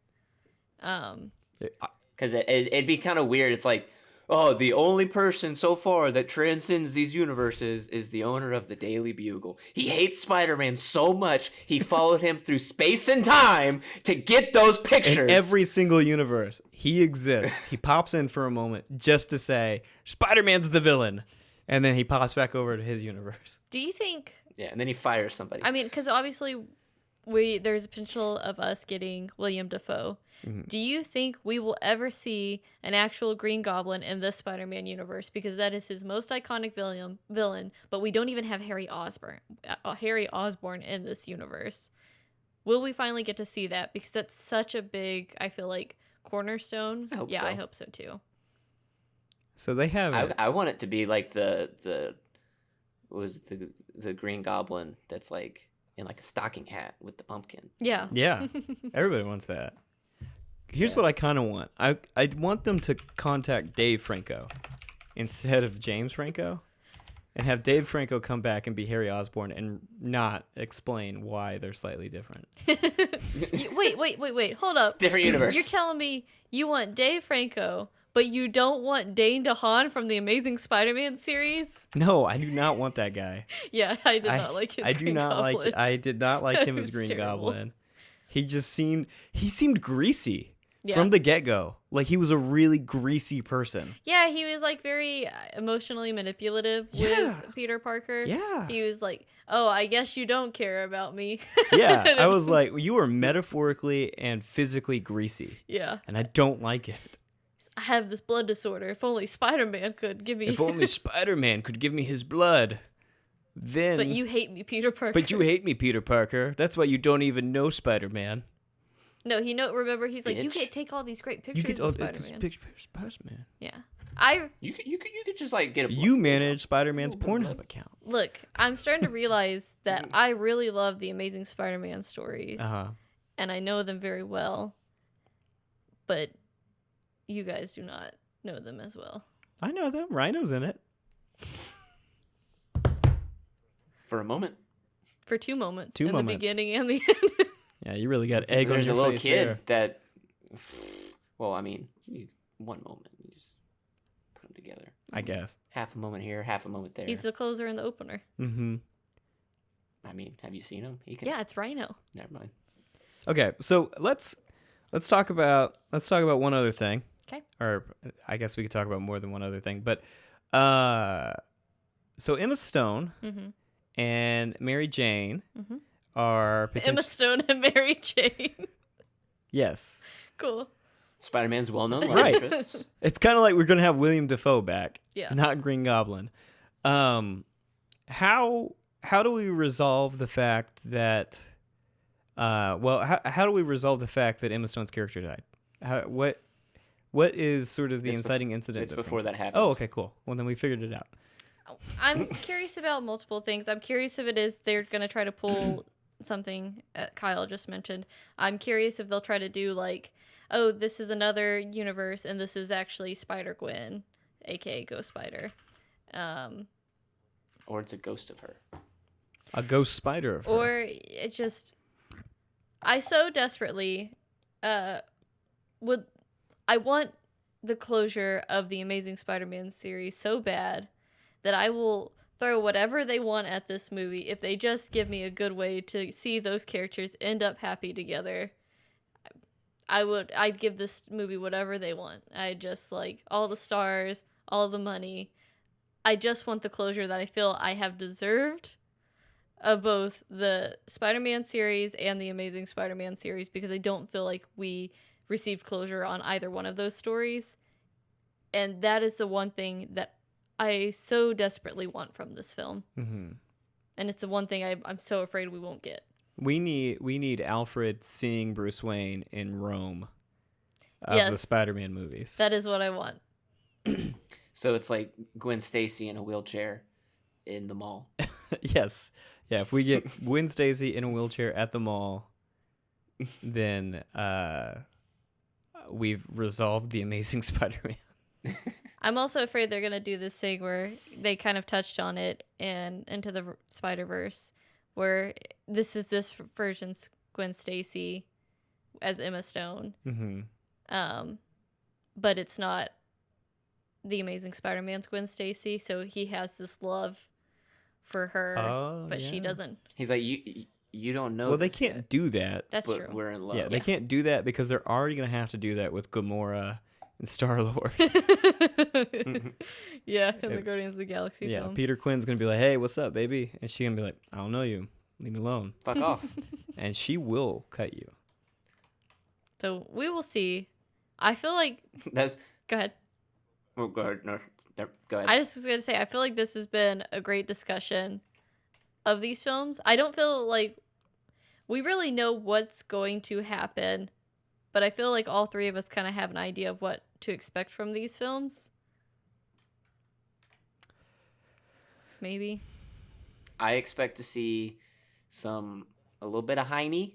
Because it'd be kind of weird. It's like, oh, the only person so far that transcends these universes is the owner of the Daily Bugle. He hates Spider-Man so much, he followed him through space and time to get those pictures. In every single universe, he exists. He pops in for a moment just to say, Spider-Man's the villain. And then he pops back over to his universe. Do you think... Yeah, and then he fires somebody. I mean, because obviously there's a potential of us getting William Dafoe. Mm-hmm. Do you think we will ever see an actual Green Goblin in this Spider-Man universe? Because that is his most iconic villain, but we don't even have Harry Osborn in this universe. Will we finally get to see that? Because that's such a big, I feel like, cornerstone. I hope yeah, so. I hope so too. So they have I want it to be like the Green Goblin that's like in like a stocking hat with the pumpkin. Yeah. Yeah, everybody wants that. Here's what I kind of want. I want them to contact Dave Franco instead of James Franco, and have Dave Franco come back and be Harry Osborn and not explain why they're slightly different. Wait. Hold up. Different universe. You're telling me you want Dave Franco, but you don't want Dane DeHaan from the Amazing Spider-Man series? No, I do not want that guy. Yeah, I did not like his Green Goblin. I did not like him It as was Green terrible. Goblin. He seemed greasy Yeah. from the get-go. Like he was a really greasy person. Yeah, he was like very emotionally manipulative Yeah. with Peter Parker. Yeah. He was like, "Oh, I guess you don't care about me." Yeah, I was like, you are metaphorically and physically greasy, Yeah. and I don't like it. I have this blood disorder. If only Spider-Man could give me. If only Spider-Man could give me his blood, then. But you hate me, Peter Parker. But you hate me, Peter Parker. That's why you don't even know Spider-Man. No, remember, he's like, you Bitch. can't take all these great You pictures get of Spider-Man. picture of Spider-Man. Yeah. You could just like get a You manage Spider-Man's Pornhub account. Look, I'm starting to realize that I really love the Amazing Spider-Man stories. Uh-huh. And I know them very well. But you guys do not know them as well. I know them. Rhino's in it. for a moment. For 2 moments. Two in moments. the beginning and the end. Yeah, you really got egg There's on a your little face kid there. that. Well, I mean, one moment. You just put them together. I guess. Half a moment here, half a moment there. He's the closer and the opener. Mm-hmm. I mean, have you seen him? He can. Yeah, it's Rhino. Never mind. Okay, so let's talk about one other thing. Okay. Or I guess we could talk about more than one other thing, but so Emma Stone Mm-hmm. and Mary Jane Mm-hmm. are Emma potential. Stone and Mary Jane. Yes, Cool. Spider-Man's well-known love Right. interests. it's kind of like we're gonna have William Dafoe back, Yeah. not Green Goblin. How do we resolve the fact that how do we resolve the fact that Emma Stone's character died? What is sort of the It's inciting incident? It's that before brings that it? happened. Oh, okay, cool. Well, then we figured it out. I'm curious about multiple things. I'm curious if it is they're going to try to pull something Kyle just mentioned. I'm curious if they'll try to do like, oh, this is another universe and this is actually Spider-Gwen, aka Ghost Spider. Or it's a ghost of her. A ghost spider of her. Or it just, I so desperately I want the closure of the Amazing Spider-Man series so bad that I will throw whatever they want at this movie if they just give me a good way to see those characters end up happy together. I'd give this movie whatever they want. I just like all the stars, all the money. I just want the closure that I feel I have deserved of both the Spider-Man series and the Amazing Spider-Man series, because I don't feel like we received closure on either one of those stories. And that is the one thing that I so desperately want from this film. Mm-hmm. And it's the one thing I'm so afraid we won't get. We need Alfred seeing Bruce Wayne in Rome of Yes. the Spider-Man movies. That is what I want. So it's like Gwen Stacy in a wheelchair in the mall. Yes. Yeah, if we get Gwen Stacy in a wheelchair at the mall, then we've resolved the Amazing Spider-Man. I'm also afraid they're going to do this thing where they kind of touched on it in Into the Spider-Verse, where this is this version's Gwen Stacy as Emma Stone. Mm-hmm. But it's not the Amazing Spider-Man's Gwen Stacy, so he has this love for her, but she doesn't. He's like, you don't know. Well, they this can't yet, do that. That's but true. we're in love. Yeah, they can't do that because they're already going to have to do that with Gamora and Star-Lord. Yeah, in the Guardians of the Galaxy Yeah, film. Peter Quinn's going to be like, hey, what's up, baby? And she's going to be like, I don't know you. Leave me alone. Fuck off. And she will cut you. So we will see. I feel like. That's. Go ahead. Oh, go ahead. No, go ahead. I just was gonna say I feel like this has been a great discussion of these films. I don't feel like we really know what's going to happen, but I feel like all three of us kind of have an idea of what to expect from these films. Maybe. I expect to see a little bit of Heine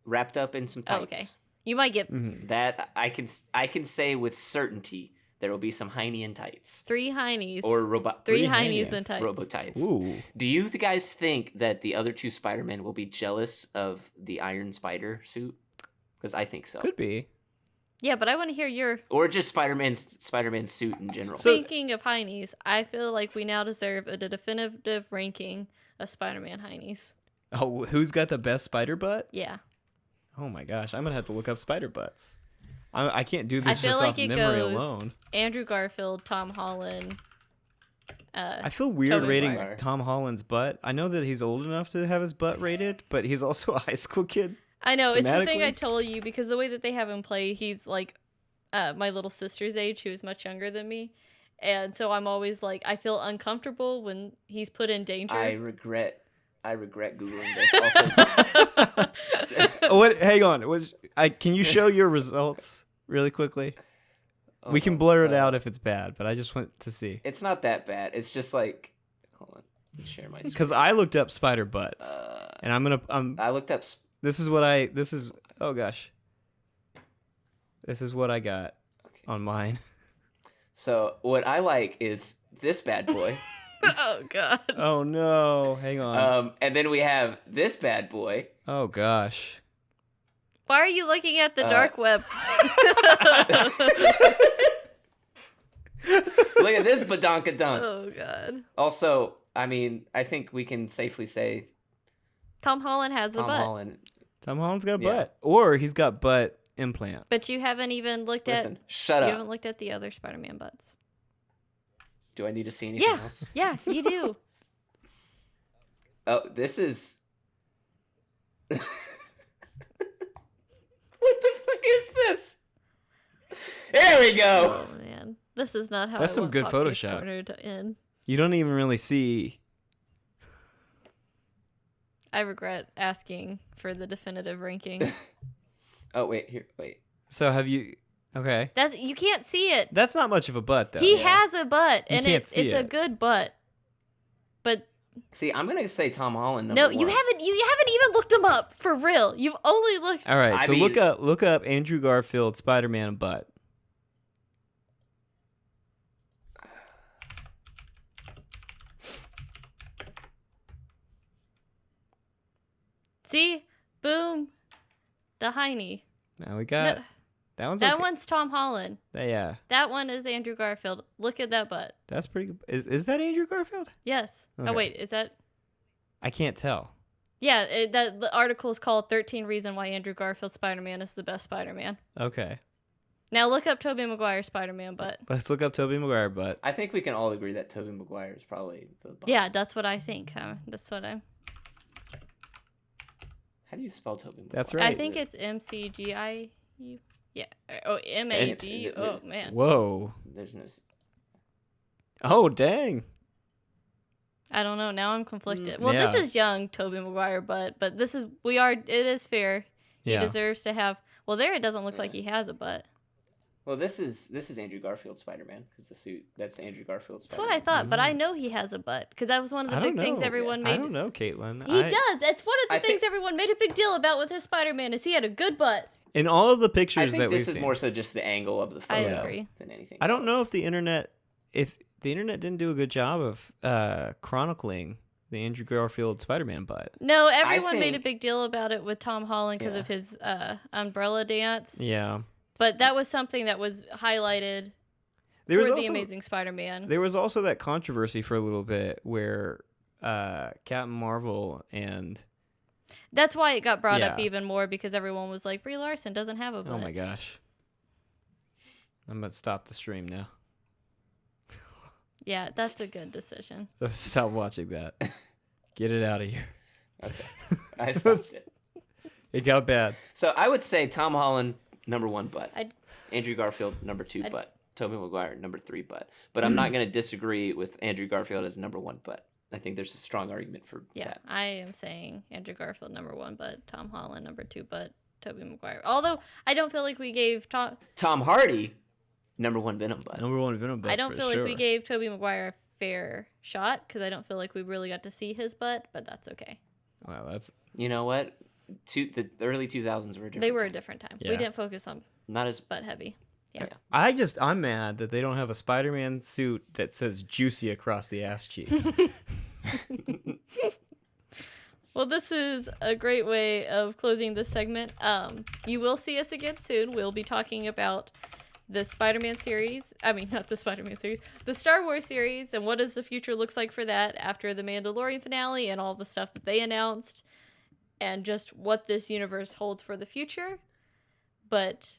wrapped up in some tights. Oh, okay. You might get That I can say with certainty there will be some Heine in tights. 3 Heinies. Or three Three Heinies Heinies. in tights. robo tights. Ooh. Do you guys think that the other 2 Spider-Men will be jealous of the Iron Spider suit? Because I think so. Could be. Yeah, but I want to hear your. Or just Spider-Man's suit in general. So- Speaking of Heinies, I feel like we now deserve the definitive ranking of Spider-Man Heinies. Oh, who's got the best spider butt? Yeah. Oh my gosh, I'm gonna have to look up spider butts. I can't do I this feel just like off it memory goes alone. Andrew Garfield, Tom Holland. I feel weird Tobey rating Maguire. Tom Holland's butt. I know that he's old enough to have his butt rated, but he's also a high school kid. I know, it's the thing Thematically? I told you, because the way that they have him play, he's like my little sister's age, who is much younger than me. And so I'm always like, I feel uncomfortable when he's put in danger. I regret Googling this. Also, What? Hang on. Can you show your results really quickly? We can blur it out if it's bad, but I just want to see. It's not that bad. It's just like, hold on, let me share my screen. Because I looked up spider butts, and I looked up. oh gosh. This is what I got on mine. So what I like is this bad boy. Oh, God. Oh no. Hang on. And then we have this bad boy. Oh gosh. Why are you looking at the dark web? Look at this badonkadunk. Oh, God. Also, I mean, I think we can safely say Tom Holland has a Tom butt. Holland. Tom Holland's got a Yeah. butt, or he's got butt implants. But you haven't even looked Listen, at shut you up. haven't looked at the other Spider-Man butts. Do I need to see anything Yeah. else? Yeah, you do. Oh, this is. What the fuck is this? There we go. Oh man, this is not how That's I some want good Popkait Photoshop. Corner to end. You don't even really see. I regret asking for the definitive ranking. Oh wait, here, wait. So have you? Okay. That's you can't see it. That's not much of a butt though. He has a butt, You and can't it's see a it. good butt. But See, I'm gonna say Tom Holland. no, Number you one. haven't even looked him up for real. You've only looked. All right. I So mean- look up Andrew Garfield Spider-Man butt. See, boom, the Heine. Now we got No, that one's that okay. one's Tom Holland. Yeah, That one is Andrew Garfield. Look at that butt. that's pretty good. Is that Andrew Garfield? Yes. Okay. Oh wait, is that? I can't tell. Yeah, the article is called 13 Reasons Why Andrew Garfield Spider-Man is the Best Spider-Man. Okay. Now look up Toby Maguire Spider-Man butt. Let's look up Tobey Maguire butt. I think we can all agree that Tobey Maguire is probably the bottom. Yeah, that's what I think. That's what I'm. How do you spell Tobey Maguire? That's right. I think it's MCGIU. Yeah. Oh, MAG. Oh man. Whoa. There's no. Oh dang. I don't know. Now I'm conflicted. Well, this Yeah. is young Toby Maguire butt, but this is it is fair. He Yeah. deserves to have. Well, there it doesn't look like he has a butt. Well, this is Andrew Garfield Spider-Man because the suit that's Andrew Garfield That's Spider-Man. what I thought, but I know he has a butt because that was one of the I don't big things know. everyone I made. don't know, Caitlin. He does. It's one of the I things think- everyone made a big deal about with his Spider-Man is he had a good butt. In all of the I pictures think that we've this is seen, more so just the angle of the I photo agree. than anything. I don't know else. if the internet didn't do a good job of chronicling the Andrew Garfield Spider-Man butt. No, everyone made a think- big deal about it with Tom Holland because Yeah. of his umbrella dance. Yeah. But that was something that was highlighted There was for The also Amazing Spider-Man. there was also that controversy for a little bit where Captain Marvel and That's why it got brought up Yeah. even more because everyone was like, Brie Larson doesn't have a butt. oh my gosh. I'm gonna stop the stream now. Yeah, that's a good decision. Stop watching that. Get it out of here. Okay. I stopped it. It got bad. So I would say Tom Holland, number 1 butt. I'd- Andrew Garfield, number 2 butt. Tobey Maguire, number 3 butt. But I'm not going to disagree with Andrew Garfield as number 1 butt. I think there's a strong argument for that. I am saying Andrew Garfield number 1 butt, Tom Holland number 2 butt, Tobey Maguire. Although I don't feel like we gave Tom Hardy, number 1 Venom butt. Number 1 Venom butt. I don't for feel sure. like we gave Tobey Maguire a fair shot because I don't feel like we really got to see his butt, but that's okay. Wow, that's You know what? The early 2000s were different. They were a different time. Yeah. We didn't focus on Not as butt heavy. Yeah. I'm mad that they don't have a Spider-Man suit that says juicy across the ass cheeks. Well, this is a great way of closing this segment. You will see us again soon. We'll be talking about the Spider-Man series. I mean, not the Spider-Man series. The Star Wars series and what does the future looks like for that after the Mandalorian finale and all the stuff that they announced and just what this universe holds for the future. But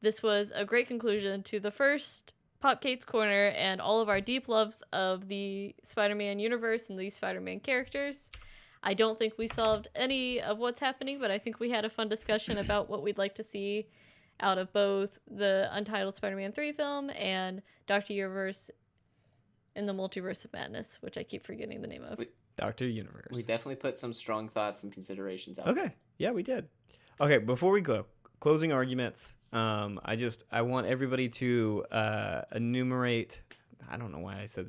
this was a great conclusion to the first Popkait's Corner and all of our deep loves of the Spider-Man universe and these Spider-Man characters. I don't think we solved any of what's happening, but I think we had a fun discussion about what we'd like to see out of both the Untitled Spider-Man 3 film and Dr. Universe in the Multiverse of Madness, which I keep forgetting the name of. Dr. Universe. We definitely put some strong thoughts and considerations out. Okay. Yeah, we did. Okay, before we go, closing arguments. I want everybody to enumerate. I don't know why I said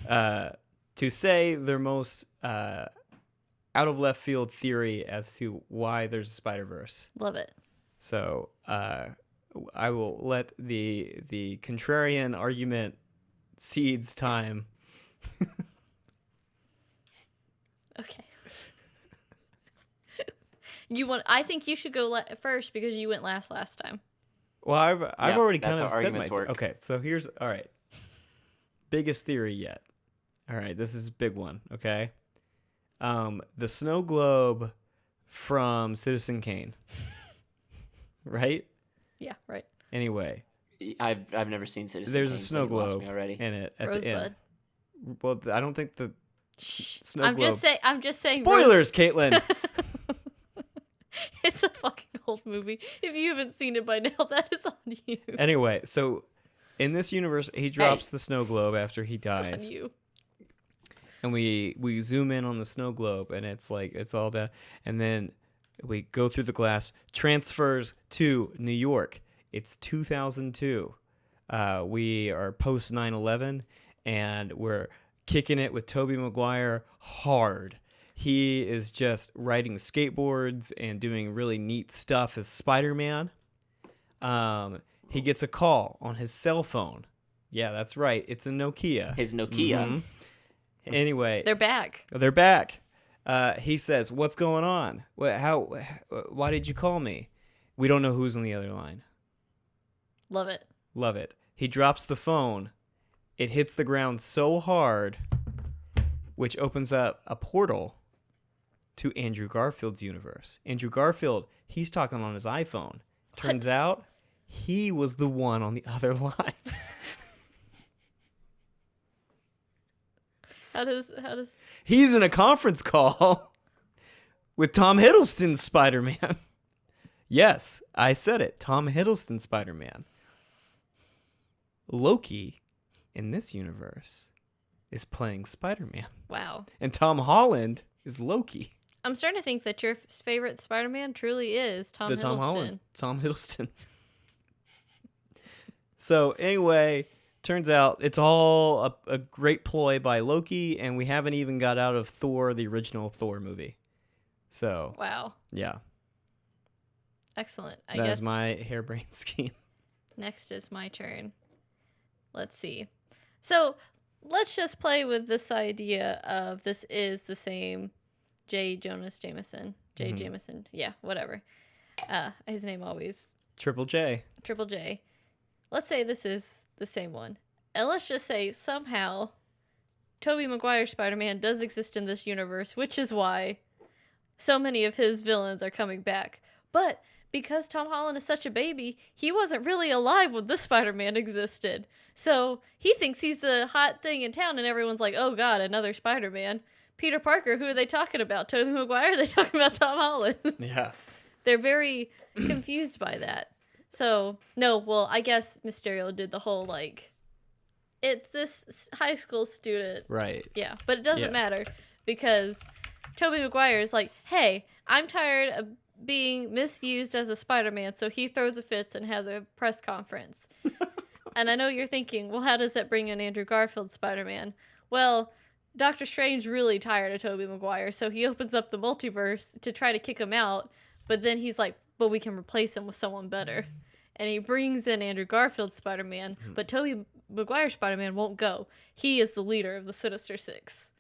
that. To say their most out of left field theory as to why there's a Spider-Verse. Love it. So I will let the contrarian argument seeds time. Okay. I think you should go first because you went last time. Well, I've Yeah, already that's kind of how said my arguments work. Okay, so here's all right. Biggest theory yet. All right, this is a big one. Okay, the snow globe from Citizen Kane. Right. Yeah, right. Anyway, I've never seen Citizen there's Kane, a so snow you've lost globe me already. in it at the Rosebud. end. Well, I don't think the snow I'm globe. just saying. Spoilers, Caitlin. It's a fucking old movie. If you haven't seen it by now, that is on you. Anyway, so in this universe, he drops the snow globe after he It's dies. on you. And we zoom in on the snow globe, and it's like it's all down, and then we go through the glass, transfers to New York. It's 2002. We are post 9/11, and we're kicking it with Tobey Maguire hard. He is just riding skateboards and doing really neat stuff as Spider-Man. He gets a call on his cell phone. Yeah, that's right. It's a Nokia. His Nokia. Mhm. Anyway, They're back. they're back. He says, "What's going on? Why did you call me?" We don't know who's on the other line. Love it. Love it. He drops the phone. It hits the ground so hard, which opens up a portal to Andrew Garfield's universe. Andrew Garfield, he's talking on his iPhone. Turns out he was the one on the other line. How does He's in a conference call with Tom Hiddleston's Spider-Man. Yes, I said it. Tom Hiddleston Spider-Man. Loki, in this universe, is playing Spider-Man. wow. And Tom Holland is Loki. I'm starting to think that your favorite Spider-Man truly is Tom Hiddleston. Tom Holland. Tom Hiddleston. So, anyway, turns out it's all a great ploy by Loki, and we haven't even got out of Thor, the original Thor movie. So, Wow. yeah. Excellent. I That guess is my harebrained scheme. next is my turn. Let's see. So let's just play with this idea of this is the same J. Jameson. Jameson. Yeah, whatever. His name always Triple J. Triple J. Let's say this is the same one. And let's just say somehow Tobey Maguire's Spider-Man does exist in this universe, which is why so many of his villains are coming back. But because Tom Holland is such a baby, he wasn't really alive when this Spider-Man existed. So he thinks he's the hot thing in town, and everyone's like, oh god, another Spider-Man. Peter Parker, who are they talking about? Tobey Maguire? Are they talking about Tom Holland? Yeah. They're very confused by that. So, no, well, I guess Mysterio did the whole, like, it's this high school student. Right. Yeah, but it doesn't Yeah. matter because Tobey Maguire is like, hey, I'm tired of being misused as a Spider-Man, so he throws a fit and has a press conference. And I know you're thinking, well, how does that bring in Andrew Garfield's Spider-Man? Well, Doctor Strange really tired of Tobey Maguire, so he opens up the multiverse to try to kick him out, but then he's like, but we can replace him with someone better. And he brings in Andrew Garfield's Spider-Man, but Tobey Maguire's Spider-Man won't go. He is the leader of the Sinister Six.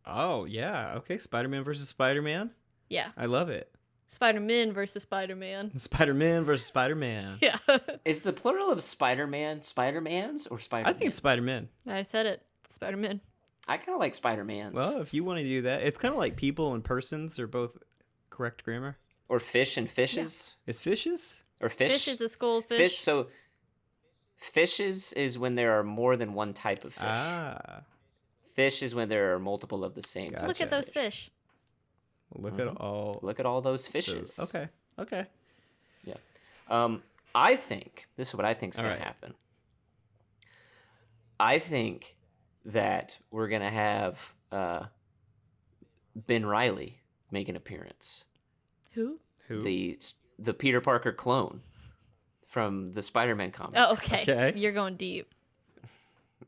Oh, yeah. Okay, Spider-Man versus Spider-Man. Yeah. I love it. Spider-Man versus Spider-Man. Spider-Man versus Spider-Man. Yeah. Is the plural of Spider-Man Spider-Mans or Spider-Man? I think it's Spider-Man. I said it. Spider-Man. I kind of like Spider-Mans. Well, if you want to do that, it's kind of like people and persons are both correct grammar. Or fish and fishes. Is fishes? Or fish. Fish is a school of fish. Fish. So fishes is when there are more than one type of fish. Ah. Fish is when there are multiple of the same. Gotcha. Look at those fish. Look at all. Look at all those fishes. Okay. Okay. Yeah. I think this is what I think is All going right. to happen. I think that we're going to have Ben Reilly make an appearance. Who? Who? The Peter Parker clone from the Spider-Man comics. Oh, okay. Okay. You're going deep.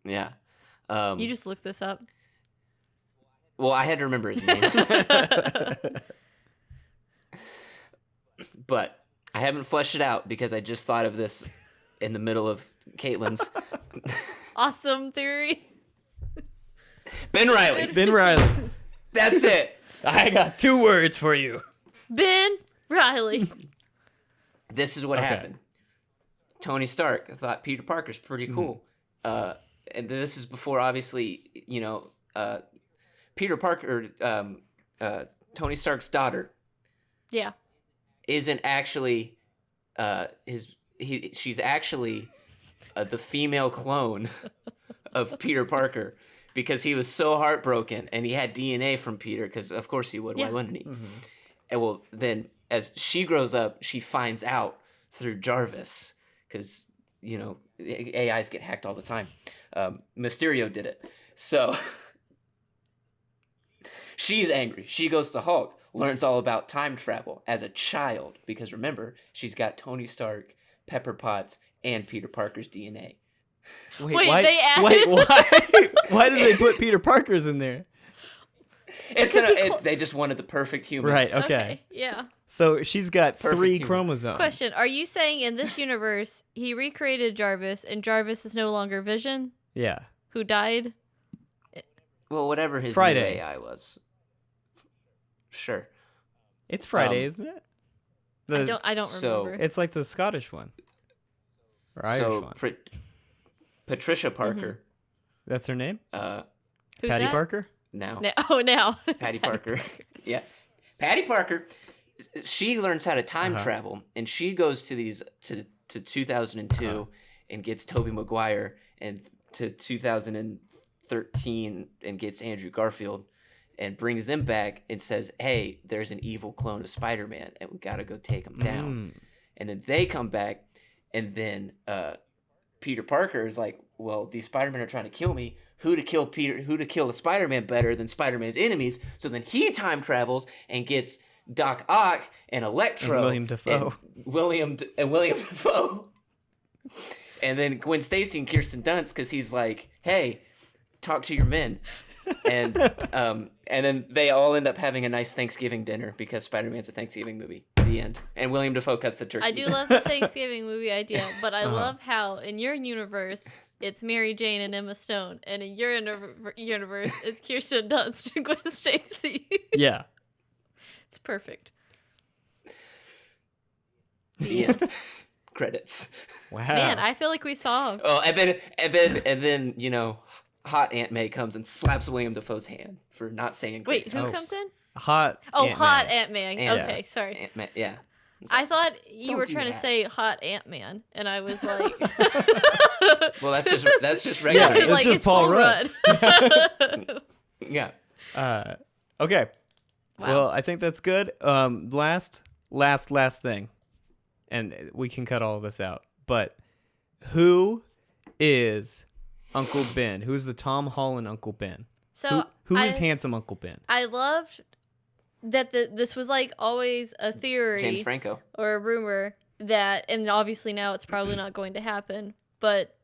Yeah. You just looked this up. Well, I had to remember his name. But I haven't fleshed it out because I just thought of this in the middle of Caitlin's. Awesome theory. Ben Reilly. Ben Reilly. That's it. I got 2 words for you. Ben Reilly. This is what Okay. happened. Tony Stark thought Peter Parker's pretty cool. And this is before, obviously, Peter Parker, Tony Stark's daughter, Yeah. isn't actually she's actually the female clone of Peter Parker because he was so heartbroken and he had DNA from Peter because of course he would. Yeah. Why wouldn't he? And well, then as she grows up, she finds out through Jarvis because AIs get hacked all the time. Mysterio did it, so she's angry. She goes to Hulk, learns all about time travel as a child because remember, she's got Tony Stark, Pepper Potts, and Peter Parker's DNA. Wait, why, they added- Wait, why? Why did they put Peter Parker's in there? They just wanted the perfect human. Right, okay. Yeah. So she's got Perfect 3 human. chromosomes. Question. Are you saying in this universe he recreated Jarvis and Jarvis is no longer Vision, Yeah. who died? Well, whatever his Friday. new AI was. Sure. It's Friday, isn't it? I don't so- remember. It's like the Scottish one. Or Irish So one. Patricia Parker. That's her name? Who's Patty that? Parker? Now. Now. Patty Parker. Yeah. Patty Parker, she learns how to time Uh-huh. travel, and she goes to 2002 and gets Toby Maguire, and to 2013 and gets Andrew Garfield, and brings them back and says, hey, there's an evil clone of Spider-Man, and we got to go take him down. And then they come back, and then Peter Parker is like, well, these Spider-Men are trying to kill me. Who to kill the Spider-Man better than Spider-Man's enemies? So then he time travels and gets Doc Ock and Electro And William Dafoe. and William Dafoe. And then Gwen Stacy and Kirsten Dunst because he's like, hey, talk to your men. And then they all end up having a nice Thanksgiving dinner because Spider-Man's a Thanksgiving movie. The end. And William Dafoe cuts the turkey. I do love the Thanksgiving movie idea, but I love how in your universe it's Mary Jane and Emma Stone, and in your universe it's Kirsten Dunst and Gwen Stacy. Yeah. It's perfect. The end. Credits. Wow. Man, I feel like we solved. Oh, and then hot Aunt May comes and slaps William Dafoe's hand for not saying Wait, grace. who Oh. comes in? Hot. Oh, Ant-Man. hot Ant-Man. Ant- Okay, sorry. Aunt May, yeah. I thought you Don't were do trying to that. say hot Ant-Man, and I was like... Well, that's just I regular. was it's like, just it's Paul Paul Rudd. Rudd. Yeah. Okay. Wow. Well, I think that's good. Last thing, and we can cut all of this out. But who is Uncle Ben? Who's the Tom Holland Uncle Ben? So who is handsome Uncle Ben? I loved that this was like always a theory, James Franco, or a rumor that, and obviously now it's probably not going to happen. But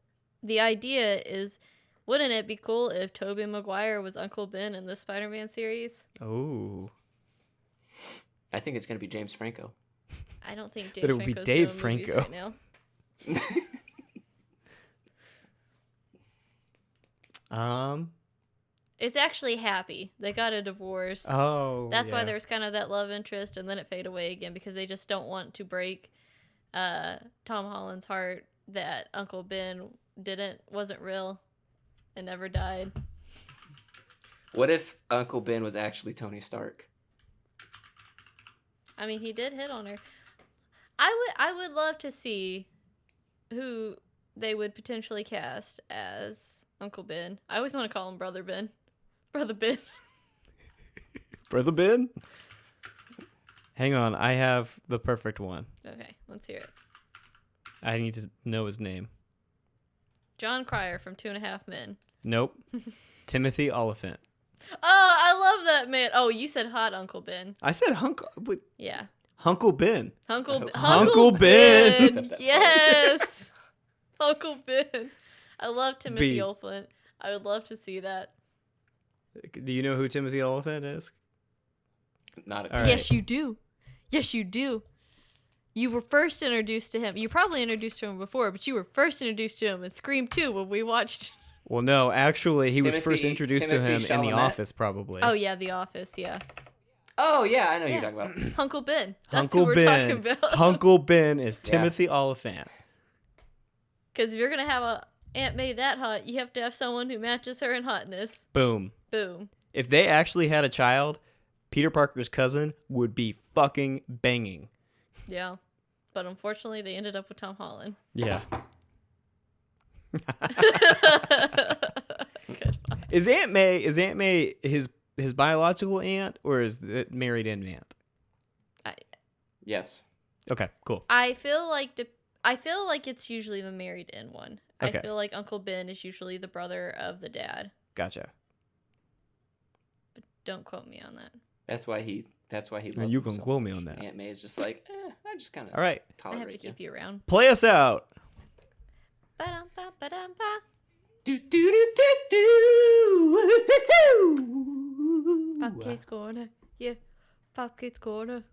the idea is, wouldn't it be cool if Toby Maguire was Uncle Ben in the Spider-Man series? Oh. I think it's going to be James Franco. I don't think James But it would be Franco's Dave doing movies Franco. right now. It's actually Happy. They got a divorce. Oh. That's why yeah. there's kind of that love interest, and then it fade away again because they just don't want to break Tom Holland's heart that Uncle Ben wasn't real and never died. What if Uncle Ben was actually Tony Stark? I mean, he did hit on her. I would love to see who they would potentially cast as Uncle Ben. I always want to call him Brother Ben. Brother Ben. Brother Ben? Hang on, I have the perfect one. Okay, let's hear it. I need to know his name. John Cryer from 2.5 Men. Nope. Timothy Oliphant. Oh, I love that man. Oh, you said hot Uncle Ben. I said Yeah. Huncle Ben. Huncle Ben. Ben. Yes. Uncle Ben. I love Timothy B. Oliphant. I would love to see that. Do you know who Timothy Oliphant is? Not a All right. Yes, you do. Yes, you do. You were first introduced to him. You probably introduced to him before, but you were first introduced to him in Scream 2 when we watched. Well, no, actually, he was Timothy- first introduced to him Timothy in The Chalamet? Office, probably. Oh, yeah, The Office, yeah. Oh yeah, I know who Yeah. you're talking about. Uncle Ben. That's Uncle who we're Ben. talking about. Uncle Ben is Yeah. Timothy Oliphant. Because if you're going to have a Aunt May that hot, you have to have someone who matches her in hotness. Boom. Boom. If they actually had a child, Peter Parker's cousin would be fucking banging. Yeah. But unfortunately, they ended up with Tom Holland. Yeah. Good one. Is Aunt May his biological aunt, or is it married in aunt? Yes. Okay, cool. I feel like it's usually the married in one. Okay. I feel like Uncle Ben is usually the brother of the dad. Gotcha. But don't quote me on that. That's why he. And you can quote me on that. Aunt May is just like, I just kind of. All right. I Tolerate have to keep you around. Play us out. Ba-dum-ba, ba-dum-ba. Do do do do do. Popkait's corner. Yeah. Popkait's corner.